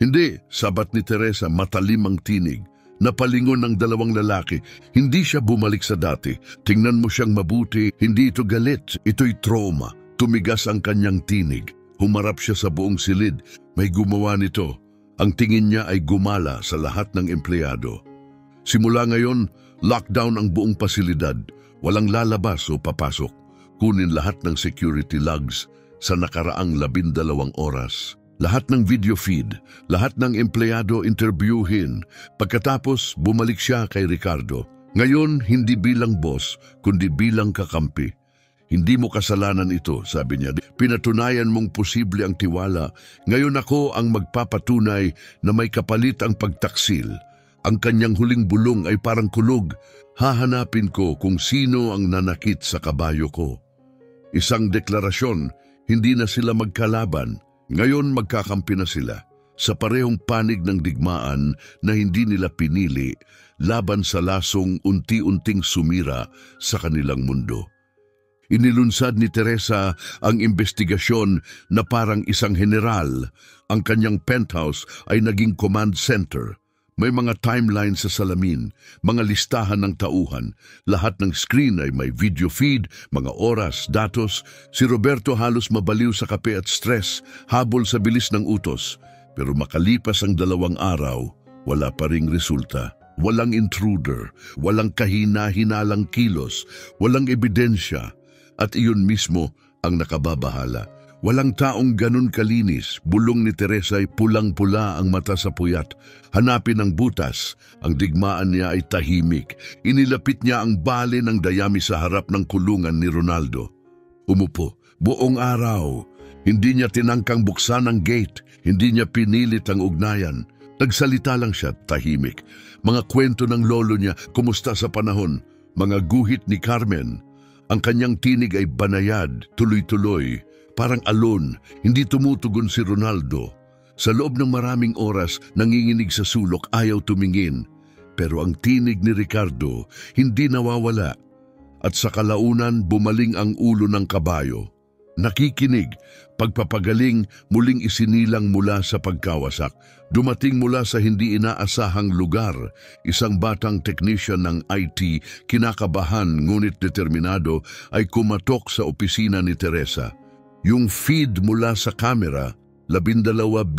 "Hindi," sabat ni Teresa, matalim ang tinig. Napalingon ng dalawang lalaki. Hindi siya bumalik sa dati. "Tingnan mo siyang mabuti. Hindi ito galit. Ito'y trauma." Tumigas ang kanyang tinig. Humarap siya sa buong silid. May gumawa nito. Ang tingin niya ay gumala sa lahat ng empleyado. "Simula ngayon, lockdown ang buong pasilidad. Walang lalabas o papasok. Kunin lahat ng security logs sa nakaraang 12 oras. Lahat ng video feed, lahat ng empleyado interviewin." Pagkatapos, bumalik siya kay Ricardo. "Ngayon, hindi bilang boss, kundi bilang kakampi. Hindi mo kasalanan ito," sabi niya. "Pinatunayan mong posible ang tiwala. Ngayon ako ang magpapatunay na may kapalit ang pagtaksil. Ang kanyang huling bulong ay parang kulog. Hahanapin ko kung sino ang nanakit sa kabayo ko." Isang deklarasyon, hindi na sila magkalaban. Ngayon magkakampi na sila sa parehong panig ng digmaan na hindi nila pinili laban sa lasong unti-unting sumira sa kanilang mundo. Inilunsad ni Teresa ang investigasyon na parang isang general. Ang kanyang penthouse ay naging command center. May mga timeline sa salamin, mga listahan ng tauhan. Lahat ng screen ay may video feed, mga oras, datos. Si Roberto halos mabaliw sa kape at stress, habol sa bilis ng utos. Pero makalipas ang 2 araw, wala pa ring resulta. Walang intruder, walang kahina-hinalang kilos, walang ebidensya. At iyon mismo ang nakababahala. Walang taong ganun kalinis. Bulong ni Teresa ay pulang-pula ang mata sa puyat. Hanapin ang butas. Ang digmaan niya ay tahimik. Inilapit niya ang bale ng dayami sa harap ng kulungan ni Ronaldo. Umupo. Buong araw. Hindi niya tinangkang buksan ang gate. Hindi niya pinilit ang ugnayan. Nagsalita lang siya, tahimik. Mga kwento ng lolo niya, kumusta sa panahon. Mga guhit ni Carmen. Ang kanyang tinig ay banayad, tuloy-tuloy. Parang alon, hindi tumutugon si Ronaldo. Sa loob ng maraming oras, nanginginig sa sulok, ayaw tumingin. Pero ang tinig ni Ricardo, hindi nawawala. At sa kalaunan, bumaling ang ulo ng kabayo. Nakikinig, pagpapagaling, muling isinilang mula sa pagkawasak. Dumating mula sa hindi inaasahang lugar, isang batang technician ng IT, kinakabahan ngunit determinado, ay kumatok sa opisina ni Teresa. Yung feed mula sa camera, 12B,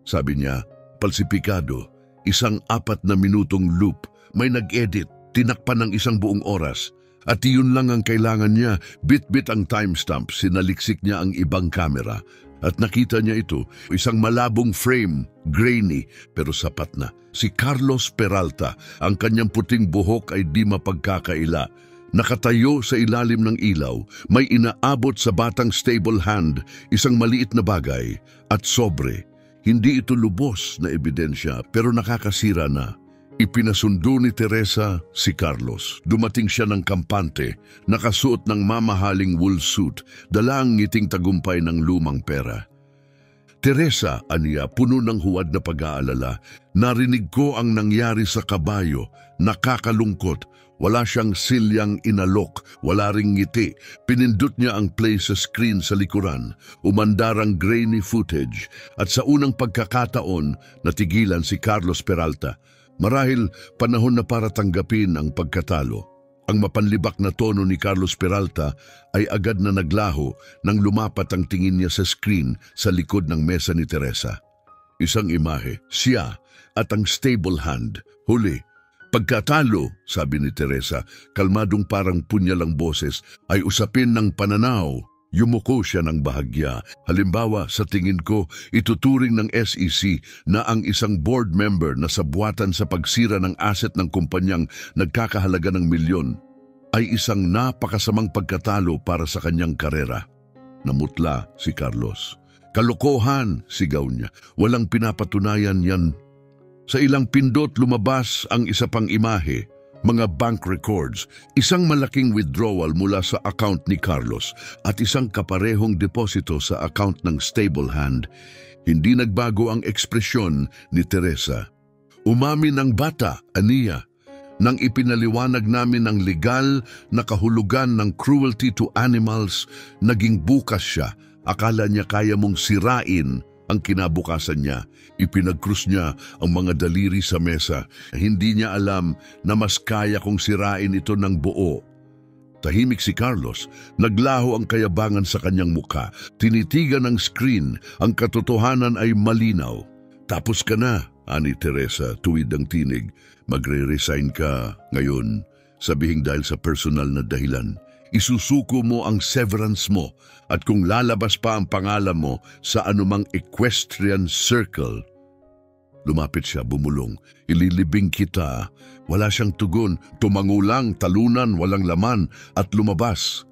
sabi niya, palsipikado, isang 4 na minutong loop, may nag-edit, tinakpan ng isang buong oras. At iyon lang ang kailangan niya, bit-bit ang timestamp, sinaliksik niya ang ibang kamera. At nakita niya ito, isang malabong frame, grainy, pero sapat na. Si Carlos Peralta, ang kanyang puting buhok ay di mapagkakaila. Nakatayo sa ilalim ng ilaw, may inaabot sa batang stable hand, isang maliit na bagay, at sobre. Hindi ito lubos na ebidensya, pero nakakasira na. Ipinasundo ni Teresa si Carlos. Dumating siya ng kampante, nakasuot ng mamahaling wool suit, dala ang ngiting tagumpay ng lumang pera. "Teresa," aniya, puno ng huwad na pag-aalala, "narinig ko ang nangyari sa kabayo, nakakalungkot. Wala siyang silyang inalok, wala ring ngiti." Pinindot niya ang play sa screen sa likuran, umandar ang grainy footage, at sa unang pagkakataon, natigilan si Carlos Peralta. Marahil panahon na para tanggapin ang pagkatalo. Ang mapanlibak na tono ni Carlos Peralta ay agad na naglaho nang lumapat ang tingin niya sa screen sa likod ng mesa ni Teresa. Isang imahe, siya at ang stable hand, huli. "Pagkatalo," sabi ni Teresa, kalmadong parang punyal ang boses, "ay usapin ng pananaw." Yumuko siya ng bahagya. "Halimbawa, sa tingin ko, ituturing ng SEC na ang isang board member na sabuatan sa pagsira ng asset ng kumpanyang nagkakahalaga ng milyon ay isang napakasamang pagkatalo para sa kanyang karera." Namutla si Carlos. "Kalokohan," sigaw niya. "Walang pinapatunayan yan." Sa ilang pindot lumabas ang isa pang imahe. mga bank records, isang malaking withdrawal mula sa account ni Carlos at isang kaparehong deposito sa account ng stable hand. Hindi nagbago ang ekspresyon ni Teresa. Umamin ang bata, Ania, nang ipinaliwanag namin ang legal na kahulugan ng cruelty to animals. Naging bukas siya. Akala niya kaya mong sirain ang kinabukasan niya. Ipinagkrus niya ang mga daliri sa mesa. Hindi niya alam na mas kaya kong sirain ito ng buo. Tahimik si Carlos. Naglaho ang kayabangan sa kanyang mukha. Tinitigan ng screen. Ang katotohanan ay malinaw. Tapos ka na, ani Teresa, tuwid ang tinig. Magre-resign ka ngayon, sabihing dahil sa personal na dahilan. Isusuko mo ang severance mo at kung lalabas pa ang pangalan mo sa anumang equestrian circle. Lumapit siya, bumulong. Ililibing kita. Wala siyang tugon. Tumangulang, talunan, walang laman at lumabas.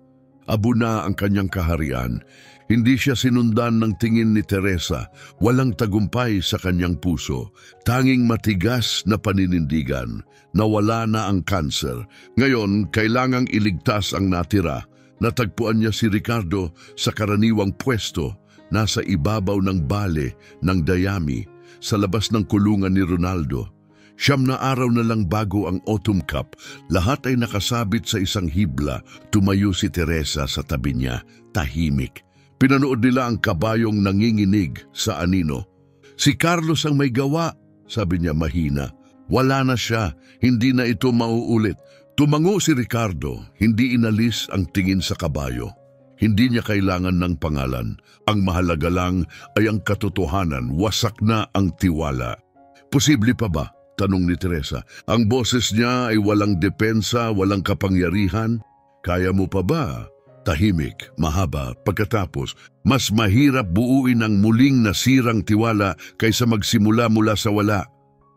Abo na ang kanyang kaharian. Hindi siya sinundan ng tingin ni Teresa. Walang tagumpay sa kanyang puso. Tanging matigas na paninindigan. Nawala na ang kanser. Ngayon, kailangang iligtas ang natira. Natagpuan niya si Ricardo sa karaniwang pwesto, nasa ibabaw ng bale ng Dayami, sa labas ng kulungan ni Ronaldo. 9 na araw na lang bago ang Autumn Cup, lahat ay nakasabit sa isang hibla. Tumayo si Teresa sa tabi niya, tahimik. Pinanood nila ang kabayong nanginginig sa anino. Si Carlos ang may gawa, sabi niya mahina. Wala na siya, hindi na ito mauulit. Tumango si Ricardo, hindi inalis ang tingin sa kabayo. Hindi niya kailangan ng pangalan. Ang mahalaga lang ay ang katotohanan, wasak na ang tiwala. Posible pa ba? Tanong ni Teresa. Ang boses niya ay walang depensa, walang kapangyarihan. Kaya mo pa ba? Tahimik, mahaba, pagkatapos, mas mahirap buuin ang muling nasirang tiwala kaysa magsimula mula sa wala.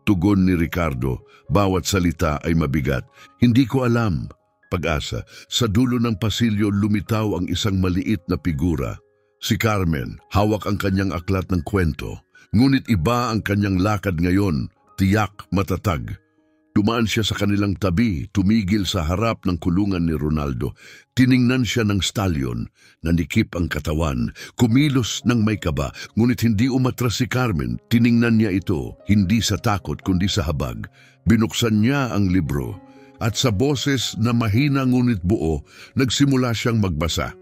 Tugon ni Ricardo, bawat salita ay mabigat. Hindi ko alam. Pag-asa, sa dulo ng pasilyo lumitaw ang isang maliit na figura. Si Carmen, hawak ang kanyang aklat ng kwento. Ngunit iba ang kanyang lakad ngayon, tiyak, matatag. Dumaan siya sa kanilang tabi, tumigil sa harap ng kulungan ni Ronaldo. Tiningnan siya ng stallion, nanikip ang katawan, kumilos ng may kaba, ngunit hindi umatras si Carmen. Tiningnan niya ito, hindi sa takot kundi sa habag. Binuksan niya ang libro, at sa boses na mahina ngunit buo, nagsimula siyang magbasa.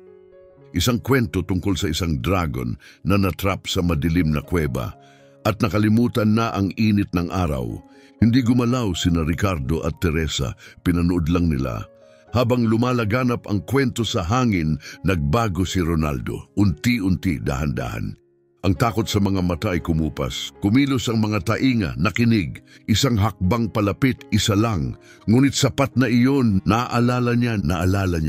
Isang kwento tungkol sa isang dragon na natrap sa madilim na kuweba, at nakalimutan na ang init ng araw. Hindi gumalaw sina Ricardo at Teresa, pinanood lang nila. Habang lumalaganap ang kwento sa hangin, nagbago si Ronaldo, unti-unti, dahan-dahan. Ang takot sa mga mata ay kumupas. Kumilos ang mga tainga, nakinig. Isang hakbang palapit, isa lang. Ngunit sapat na iyon, naalala niya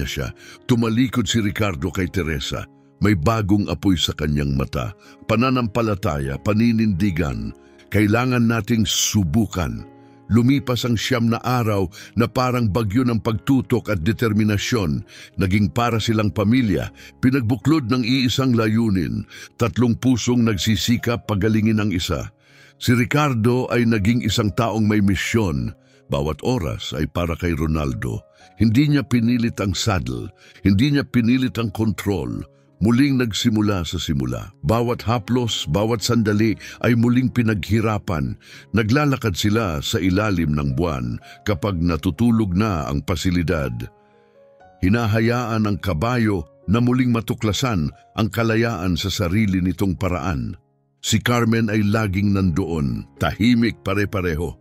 siya. Tumalikod si Ricardo kay Teresa. May bagong apoy sa kanyang mata. Pananampalataya, paninindigan. Kailangan nating subukan. Lumipas ang 9 na araw na parang bagyo ng pagtutok at determinasyon. Naging para silang pamilya, pinagbuklod ng iisang layunin. 3 pusong nagsisikap pagalingin ang isa. Si Ricardo ay naging isang taong may misyon. Bawat oras ay para kay Ronaldo. Hindi niya pinilit ang saddle, hindi niya pinilit ang control. Muling nagsimula sa simula. Bawat haplos, bawat sandali ay muling pinaghirapan. Naglalakad sila sa ilalim ng buwan kapag natutulog na ang pasilidad. Hinahayaan ang kabayo na muling matuklasan ang kalayaan sa sarili nitong paraan. Si Carmen ay laging nandoon, tahimik pare-pareho.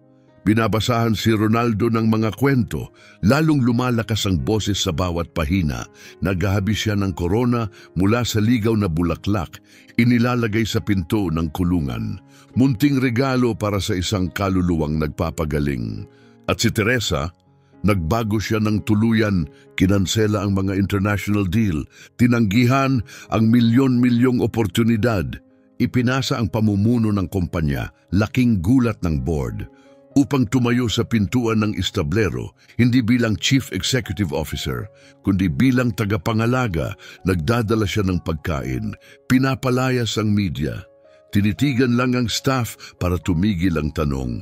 Binabasahan si Ronaldo ng mga kwento, lalong lumalakas ang boses sa bawat pahina. Naghahabi siya ng korona mula sa ligaw na bulaklak, inilalagay sa pinto ng kulungan. Munting regalo para sa isang kaluluwang nagpapagaling. At si Teresa, nagbago siya ng tuluyan, kinansela ang mga international deal, tinanggihan ang milyon-milyong oportunidad. Ipinasa ang pamumuno ng kumpanya, laking gulat ng board, upang tumayo sa pintuan ng establero, hindi bilang Chief Executive Officer, kundi bilang tagapangalaga. Nagdadala siya ng pagkain, pinapalayas ang media. Tinitigan lang ang staff para tumigil ang tanong.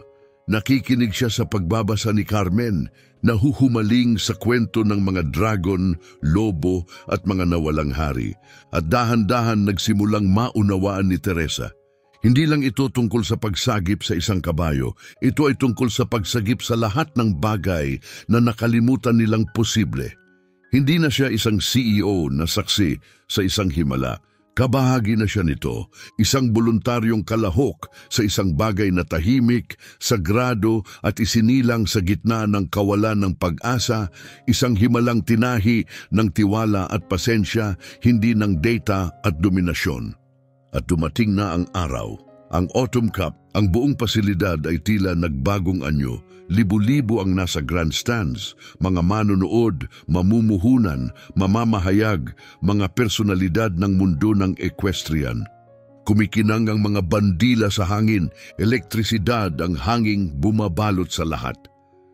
Nakikinig siya sa pagbabasa ni Carmen na huhumaling sa kwento ng mga dragon, lobo at mga nawalang hari. At dahan-dahan nagsimulang maunawaan ni Teresa. Hindi lang ito tungkol sa pagsagip sa isang kabayo, ito ay tungkol sa pagsagip sa lahat ng bagay na nakalimutan nilang posible. Hindi na siya isang CEO na saksi sa isang himala. Kabahagi na siya nito, isang voluntaryong kalahok sa isang bagay na tahimik, sagrado at isinilang sa gitna ng kawalan ng pag-asa, isang himalang tinahi ng tiwala at pasensya, hindi ng data at dominasyon. At dumating na ang araw, ang Autumn Cup, ang buong pasilidad ay tila nagbagong anyo. Libu-libo ang nasa grandstands, mga manonood, mamumuhunan, mamamahayag, mga personalidad ng mundo ng equestrian. Kumikinang ang mga bandila sa hangin, elektrisidad ang hanging bumabalot sa lahat.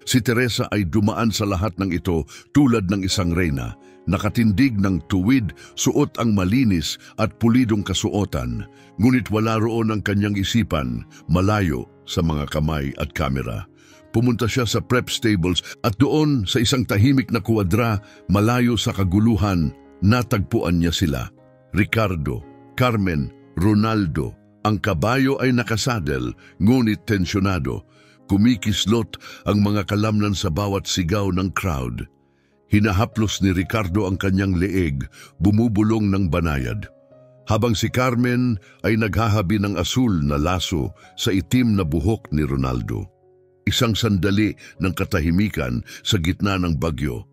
Si Teresa ay dumaan sa lahat ng ito tulad ng isang reyna, nakatindig ng tuwid, suot ang malinis at pulidong kasuotan, ngunit wala roon ang kanyang isipan, malayo sa mga kamay at kamera. Pumunta siya sa prep stables at doon sa isang tahimik na kuwadra, malayo sa kaguluhan, natagpuan niya sila. Ricardo, Carmen, Ronaldo. Ang kabayo ay nakasadel, ngunit tensyonado. Kumikislot ang mga kalamnan sa bawat sigaw ng crowd. Hinahaplos ni Ricardo ang kanyang leeg, bumubulong ng banayad. Habang si Carmen ay naghahabi ng asul na laso sa itim na buhok ni Ronaldo. Isang sandali ng katahimikan sa gitna ng bagyo.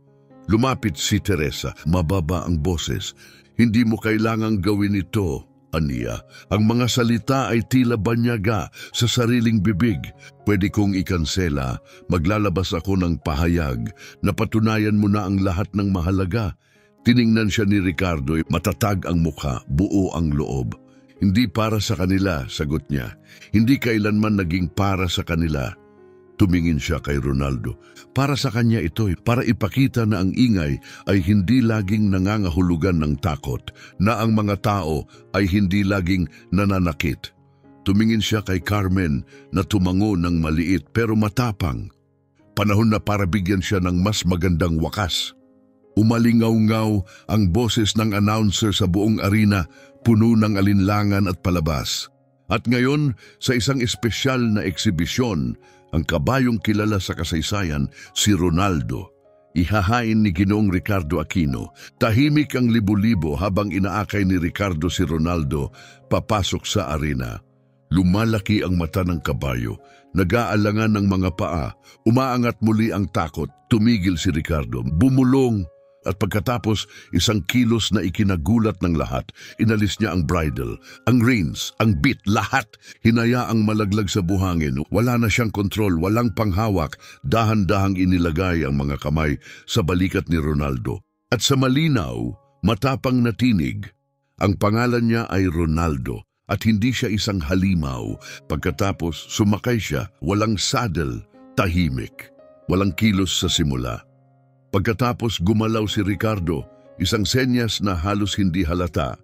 Lumapit si Teresa, mababa ang boses. Hindi mo kailangang gawin ito, aniya. Ang mga salita ay tila banyaga sa sariling bibig. Pwede kong ikansela, maglalabas ako ng pahayag na patunayan mo na ang lahat ng mahalaga. Tiningnan siya ni Ricardo, matatag ang mukha, buo ang loob. Hindi para sa kanila, sagot niya. Hindi kailanman naging para sa kanila. Tumingin siya kay Ronaldo. Para sa kanya ito, para ipakita na ang ingay ay hindi laging nangangahulugan ng takot, na ang mga tao ay hindi laging nananakit. Tumingin siya kay Carmen na tumango ng maliit pero matapang. Panahon na para bigyan siya ng mas magandang wakas. Umalingaw-ngaw ang boses ng announcer sa buong arena, puno ng alinlangan at palabas. At ngayon, sa isang espesyal na eksibisyon, ang kabayong kilala sa kasaysayan, si Ronaldo. Ihahain ni Ginoong Ricardo Aquino. Tahimik ang libo-libo habang inaakay ni Ricardo si Ronaldo papasok sa arena. Lumalaki ang mata ng kabayo, nag-aalangan ng mga paa, umaangat muli ang takot, tumigil si Ricardo, bumulong. At pagkatapos, isang kilos na ikinagulat ng lahat, inalis niya ang bridle, ang reins, ang bit, lahat. Hinayaang malaglag sa buhangin. Wala na siyang kontrol, walang panghawak. Dahan-dahang inilagay ang mga kamay sa balikat ni Ronaldo. At sa malinaw, matapang na tinig, ang pangalan niya ay Ronaldo. At hindi siya isang halimaw. Pagkatapos, sumakay siya, walang saddle, tahimik. Walang kilos sa simula. Pagkatapos gumalaw si Ricardo, isang senyas na halos hindi halata,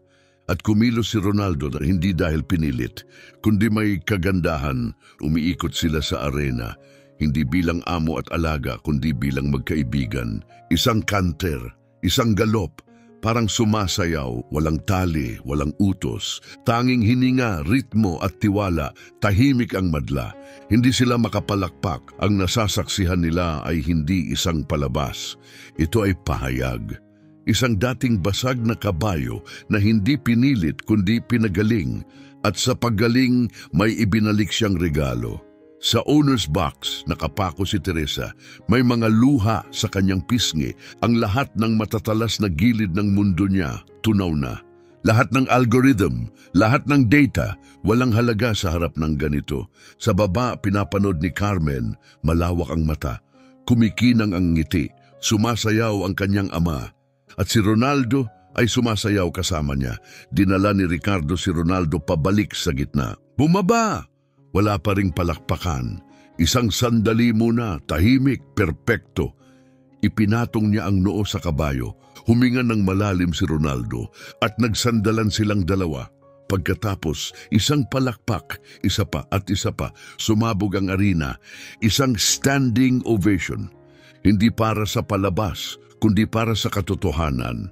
at kumilos si Ronaldo na hindi dahil pinilit, kundi may kagandahan. Umiikot sila sa arena, hindi bilang amo at alaga, kundi bilang magkaibigan. Isang kanter, isang galop, parang sumasayaw, walang tali, walang utos. Tanging hininga, ritmo at tiwala, tahimik ang madla. Hindi sila makapalakpak, ang nasasaksihan nila ay hindi isang palabas. Ito ay pahayag. Isang dating basag na kabayo na hindi pinilit kundi pinagaling, at sa paggaling may ibinalik siyang regalo. Sa owner's box, nakapako si Teresa, may mga luha sa kanyang pisngi. Ang lahat ng matatalas na gilid ng mundo niya, tunaw na. Lahat ng algorithm, lahat ng data, walang halaga sa harap ng ganito. Sa baba, pinapanood ni Carmen, malawak ang mata. Kumikinang ang ngiti, sumasayaw ang kanyang ama. At si Ronaldo ay sumasayaw kasama niya. Dinala ni Ricardo si Ronaldo pabalik sa gitna. Bumaba! Wala pa ring palakpakan. Isang sandali muna, tahimik, perpekto. Ipinatong niya ang noo sa kabayo. Huminga ng malalim si Ronaldo at nagsandalan silang dalawa. Pagkatapos, isang palakpak, isa pa at isa pa, sumabog ang arena, isang standing ovation. Hindi para sa palabas, kundi para sa katotohanan.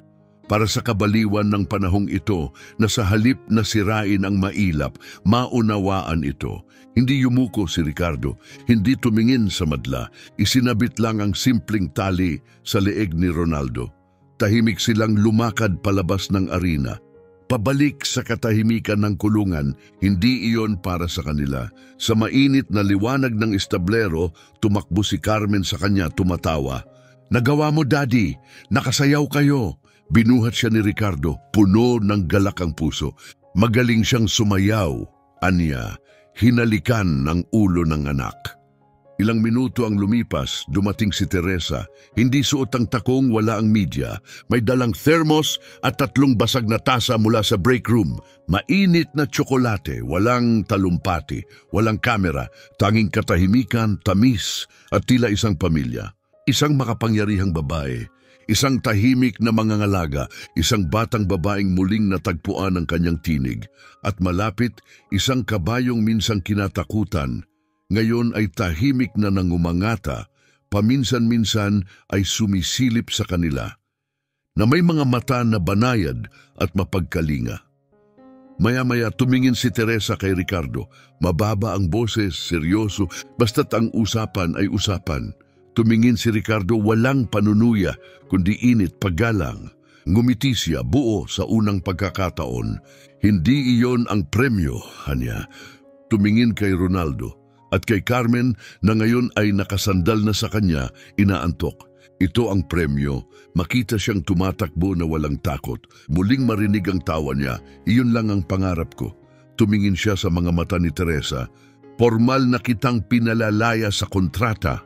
Para sa kabaliwan ng panahong ito na sa halip na sirain ang mailap, maunawaan ito. Hindi yumuko si Ricardo, hindi tumingin sa madla, isinabit lang ang simpleng tali sa leeg ni Ronaldo. Tahimik silang lumakad palabas ng arena. Pabalik sa katahimikan ng kulungan, hindi iyon para sa kanila. Sa mainit na liwanag ng establero, tumakbo si Carmen sa kanya tumatawa. "Nagawa mo, Daddy! Nakasayaw kayo!" Binuhat siya ni Ricardo, puno ng galak ang puso. Magaling siyang sumayaw, anya, hinalikan ng ulo ng anak. Ilang minuto ang lumipas, dumating si Teresa. Hindi suot ang takong, wala ang media. May dalang thermos at 3 basag na tasa mula sa break room. Mainit na tsokolate, walang talumpati, walang kamera, tanging katahimikan, tamis at tila isang pamilya. Isang makapangyarihang babae, isang tahimik na mangangalaga, isang batang babaeng muling natagpuan ang kanyang tinig. At malapit, isang kabayong minsang kinatakutan, ngayon ay tahimik na nangumangata, paminsan-minsan ay sumisilip sa kanila, na may mga mata na banayad at mapagkalinga. Maya-maya tumingin si Teresa kay Ricardo, mababa ang boses, seryoso, basta't ang usapan ay usapan. Tumingin si Ricardo, walang panunuya, kundi init, paggalang. Ngumiti siya, buo sa unang pagkakataon. Hindi iyon ang premyo, hanya. Tumingin kay Ronaldo at kay Carmen na ngayon ay nakasandal na sa kanya, inaantok. Ito ang premyo, makita siyang tumatakbo na walang takot. Muling marinig ang tawa niya, iyon lang ang pangarap ko. Tumingin siya sa mga mata ni Teresa, formal na kitang pinalalaya sa kontrata.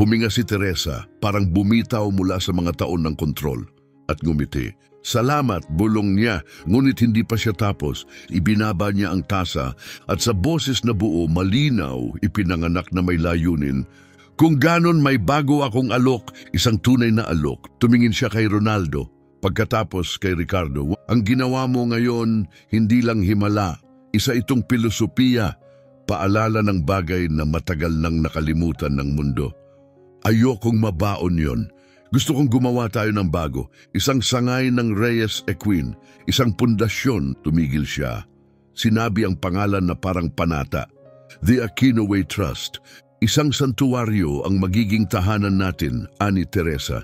Huminga si Teresa, parang bumitaw mula sa mga taon ng kontrol, at ngumiti. "Salamat," bulong niya, ngunit hindi pa siya tapos. Ibinaba niya ang tasa at sa boses na buo, malinaw, ipinanganak na may layunin. "Kung ganon may bago akong alok," isang tunay na alok. Tumingin siya kay Ronaldo. Pagkatapos kay Ricardo, "Ang ginawa mo ngayon, hindi lang himala. Isa itong pilosopiya, paalala ng bagay na matagal nang nakalimutan ng mundo. Ayokong mabaon yon. Gusto kong gumawa tayo ng bago, isang sangay ng Reyes Equine, isang pundasyon." Tumigil siya. Sinabi ang pangalan na parang panata. "The Aquino Way Trust." Isang santuwaryo ang magiging tahanan natin, ani Teresa.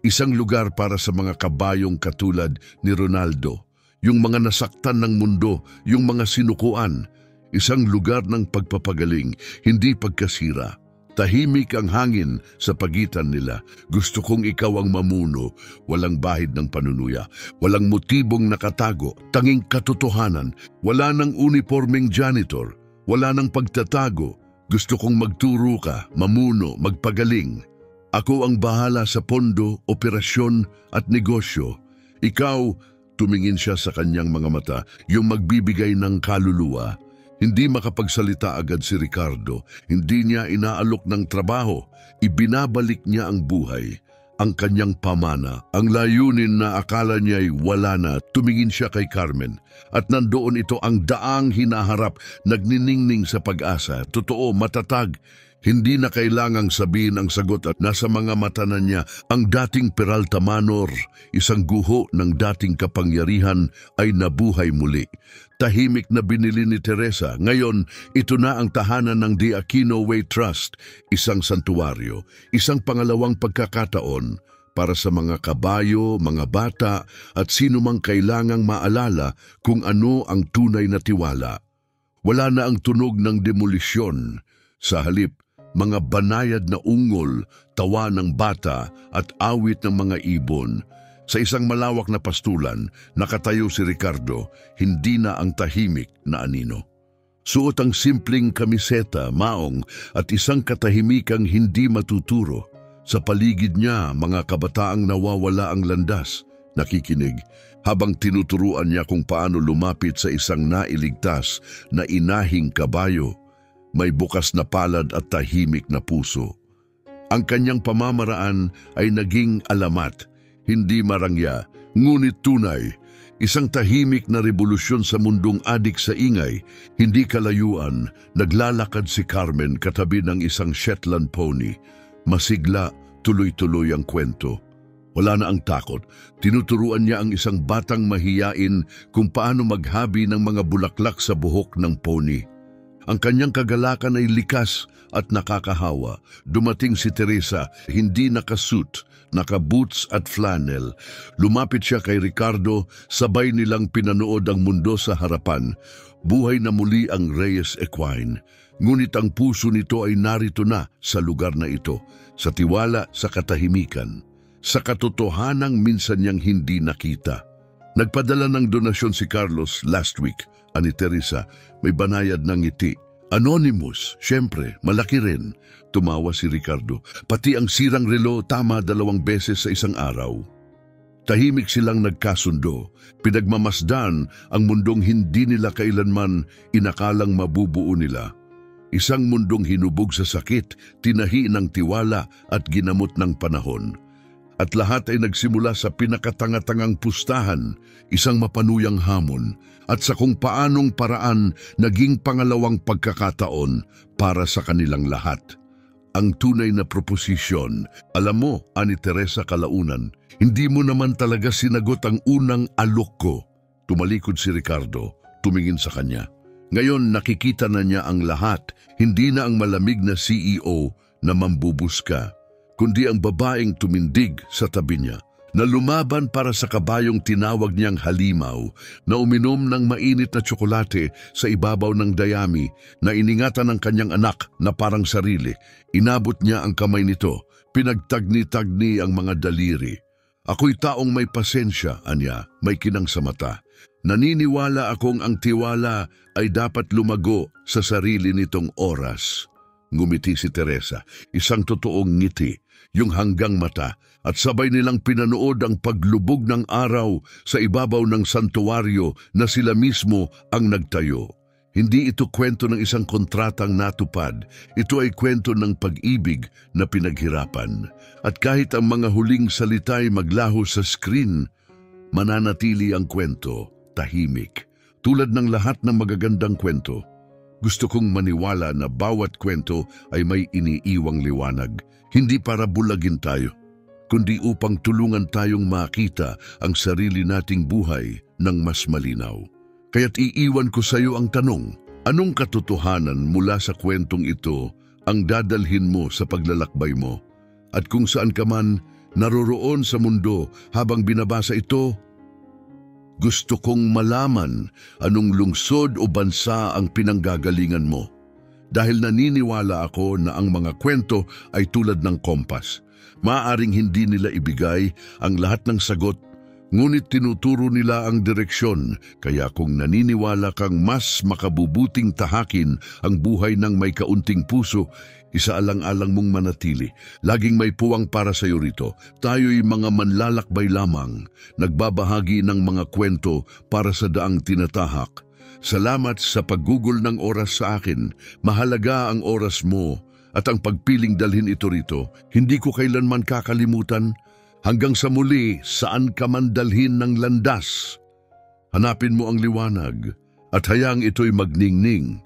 Isang lugar para sa mga kabayong katulad ni Ronaldo, yung mga nasaktan ng mundo, yung mga sinukuan. Isang lugar ng pagpapagaling, hindi pagkasira. Tahimik ang hangin sa pagitan nila. Gusto kong ikaw ang mamuno, walang bahid ng panunuya, walang motibong nakatago, tanging katotohanan. Wala ng uniforming janitor, wala ng pagtatago. Gusto kong magturo ka, mamuno, magpagaling. Ako ang bahala sa pondo, operasyon at negosyo. Ikaw, tumingin siya sa kanyang mga mata, yung magbibigay ng kaluluwa. Hindi makapagsalita agad si Ricardo. Hindi niya inaalok ng trabaho. Ibinabalik niya ang buhay, ang kanyang pamana, ang layunin na akala niya'y wala na. Tumingin siya kay Carmen at nandoon ito ang daang hinaharap, nagniningning sa pag-asa. Totoo, matatag. Hindi na kailangang sabihin ang sagot at nasa mga mata na niya. Ang dating Peralta Manor, isang guho ng dating kapangyarihan, ay nabuhay muli. Tahimik na binili ni Teresa. Ngayon, ito na ang tahanan ng The Aquino Way Trust, isang santuwaryo, isang pangalawang pagkakataon para sa mga kabayo, mga bata at sino mang kailangang maalala kung ano ang tunay na tiwala. Wala na ang tunog ng demolisyon. Sa halip, mga banayad na ungol, tawa ng bata at awit ng mga ibon. Sa isang malawak na pastulan, nakatayo si Ricardo, hindi na ang tahimik na anino. Suot ang simpleng kamiseta, maong at isang katahimikang hindi matuturo. Sa paligid niya, mga kabataang nawawala ang landas, nakikinig, habang tinuturuan niya kung paano lumapit sa isang nailigtas na inahing kabayo. May bukas na palad at tahimik na puso. Ang kanyang pamamaraan ay naging alamat, hindi marangya, ngunit tunay. Isang tahimik na revolusyon sa mundong adik sa ingay. Hindi kalayuan, naglalakad si Carmen katabi ng isang Shetland pony. Masigla, tuloy-tuloy ang kwento. Wala na ang takot. Tinuturuan niya ang isang batang mahiyain kung paano maghabi ng mga bulaklak sa buhok ng pony. Ang kanyang kagalakan ay likas at nakakahawa. Dumating si Teresa, hindi nakasuit, naka-boots at flannel. Lumapit siya kay Ricardo, sabay nilang pinanood ang mundo sa harapan. Buhay na muli ang Reyes Equine. Ngunit ang puso nito ay narito na sa lugar na ito, sa tiwala, sa katahimikan, sa katotohanang minsan niyang hindi nakita. Nagpadala ng donasyon si Carlos last week, ani Teresa, may banayad ng ngiti. Anonymous, syempre, malaki rin. Tumawa si Ricardo. Pati ang sirang relo tama 2 beses sa isang araw. Tahimik silang nagkasundo. Pinagmamasdan ang mundong hindi nila kailanman inakalang mabubuo nila. Isang mundong hinubog sa sakit, tinahi ng tiwala at ginamot ng panahon. At lahat ay nagsimula sa pinakatanga-tangang pustahan, isang mapanuyang hamon, at sa kung paanong paraan naging pangalawang pagkakataon para sa kanilang lahat. Ang tunay na proposisyon, alam mo, ani Teresa kalaunan, hindi mo naman talaga sinagot ang unang alok ko. Tumalikod si Ricardo, tumingin sa kanya. Ngayon nakikita na niya ang lahat, hindi na ang malamig na CEO na mambubuska, kundi ang babaeng tumindig sa tabi niya, na lumaban para sa kabayong tinawag niyang halimaw, na uminom ng mainit na tsokolate sa ibabaw ng dayami, na iningatan ng kanyang anak na parang sarili. Inabot niya ang kamay nito, pinagtagni-tagni ang mga daliri. Ako'y taong may pasensya, anya, may kinang sa mata. Naniniwala akong ang tiwala ay dapat lumago sa sarili nitong oras. Ngumiti si Teresa, isang totoong ngiti, yung hanggang mata, at sabay nilang pinanood ang paglubog ng araw sa ibabaw ng santuwaryo na sila mismo ang nagtayo. Hindi ito kwento ng isang kontratang natupad, ito ay kwento ng pag-ibig na pinaghirapan. At kahit ang mga huling salita ay maglaho sa screen, mananatili ang kwento, tahimik. Tulad ng lahat ng magagandang kwento, gusto kong maniwala na bawat kwento ay may iniiwang liwanag, hindi para bulagin tayo, kundi upang tulungan tayong makita ang sarili nating buhay ng mas malinaw. Kaya't iiwan ko sa iyo ang tanong, anong katotohanan mula sa kwentong ito ang dadalhin mo sa paglalakbay mo? At kung saan ka man naroroon sa mundo habang binabasa ito, gusto kong malaman anong lungsod o bansa ang pinanggagalingan mo. Dahil naniniwala ako na ang mga kwento ay tulad ng kompas. Maaaring hindi nila ibigay ang lahat ng sagot, ngunit tinuturo nila ang direksyon. Kaya kung naniniwala kang mas makabubuting tahakin ang buhay ng may kaunting puso, isaalang-alang mong manatili. Laging may puwang para sa iyo rito. Tayo'y mga manlalakbay lamang, nagbabahagi ng mga kwento para sa daang tinatahak. Salamat sa paggugol ng oras sa akin. Mahalaga ang oras mo at ang pagpiling dalhin ito rito. Hindi ko kailanman kakalimutan. Hanggang sa muli, saan ka man dalhin ng landas, hanapin mo ang liwanag at hayaang ito'y magningning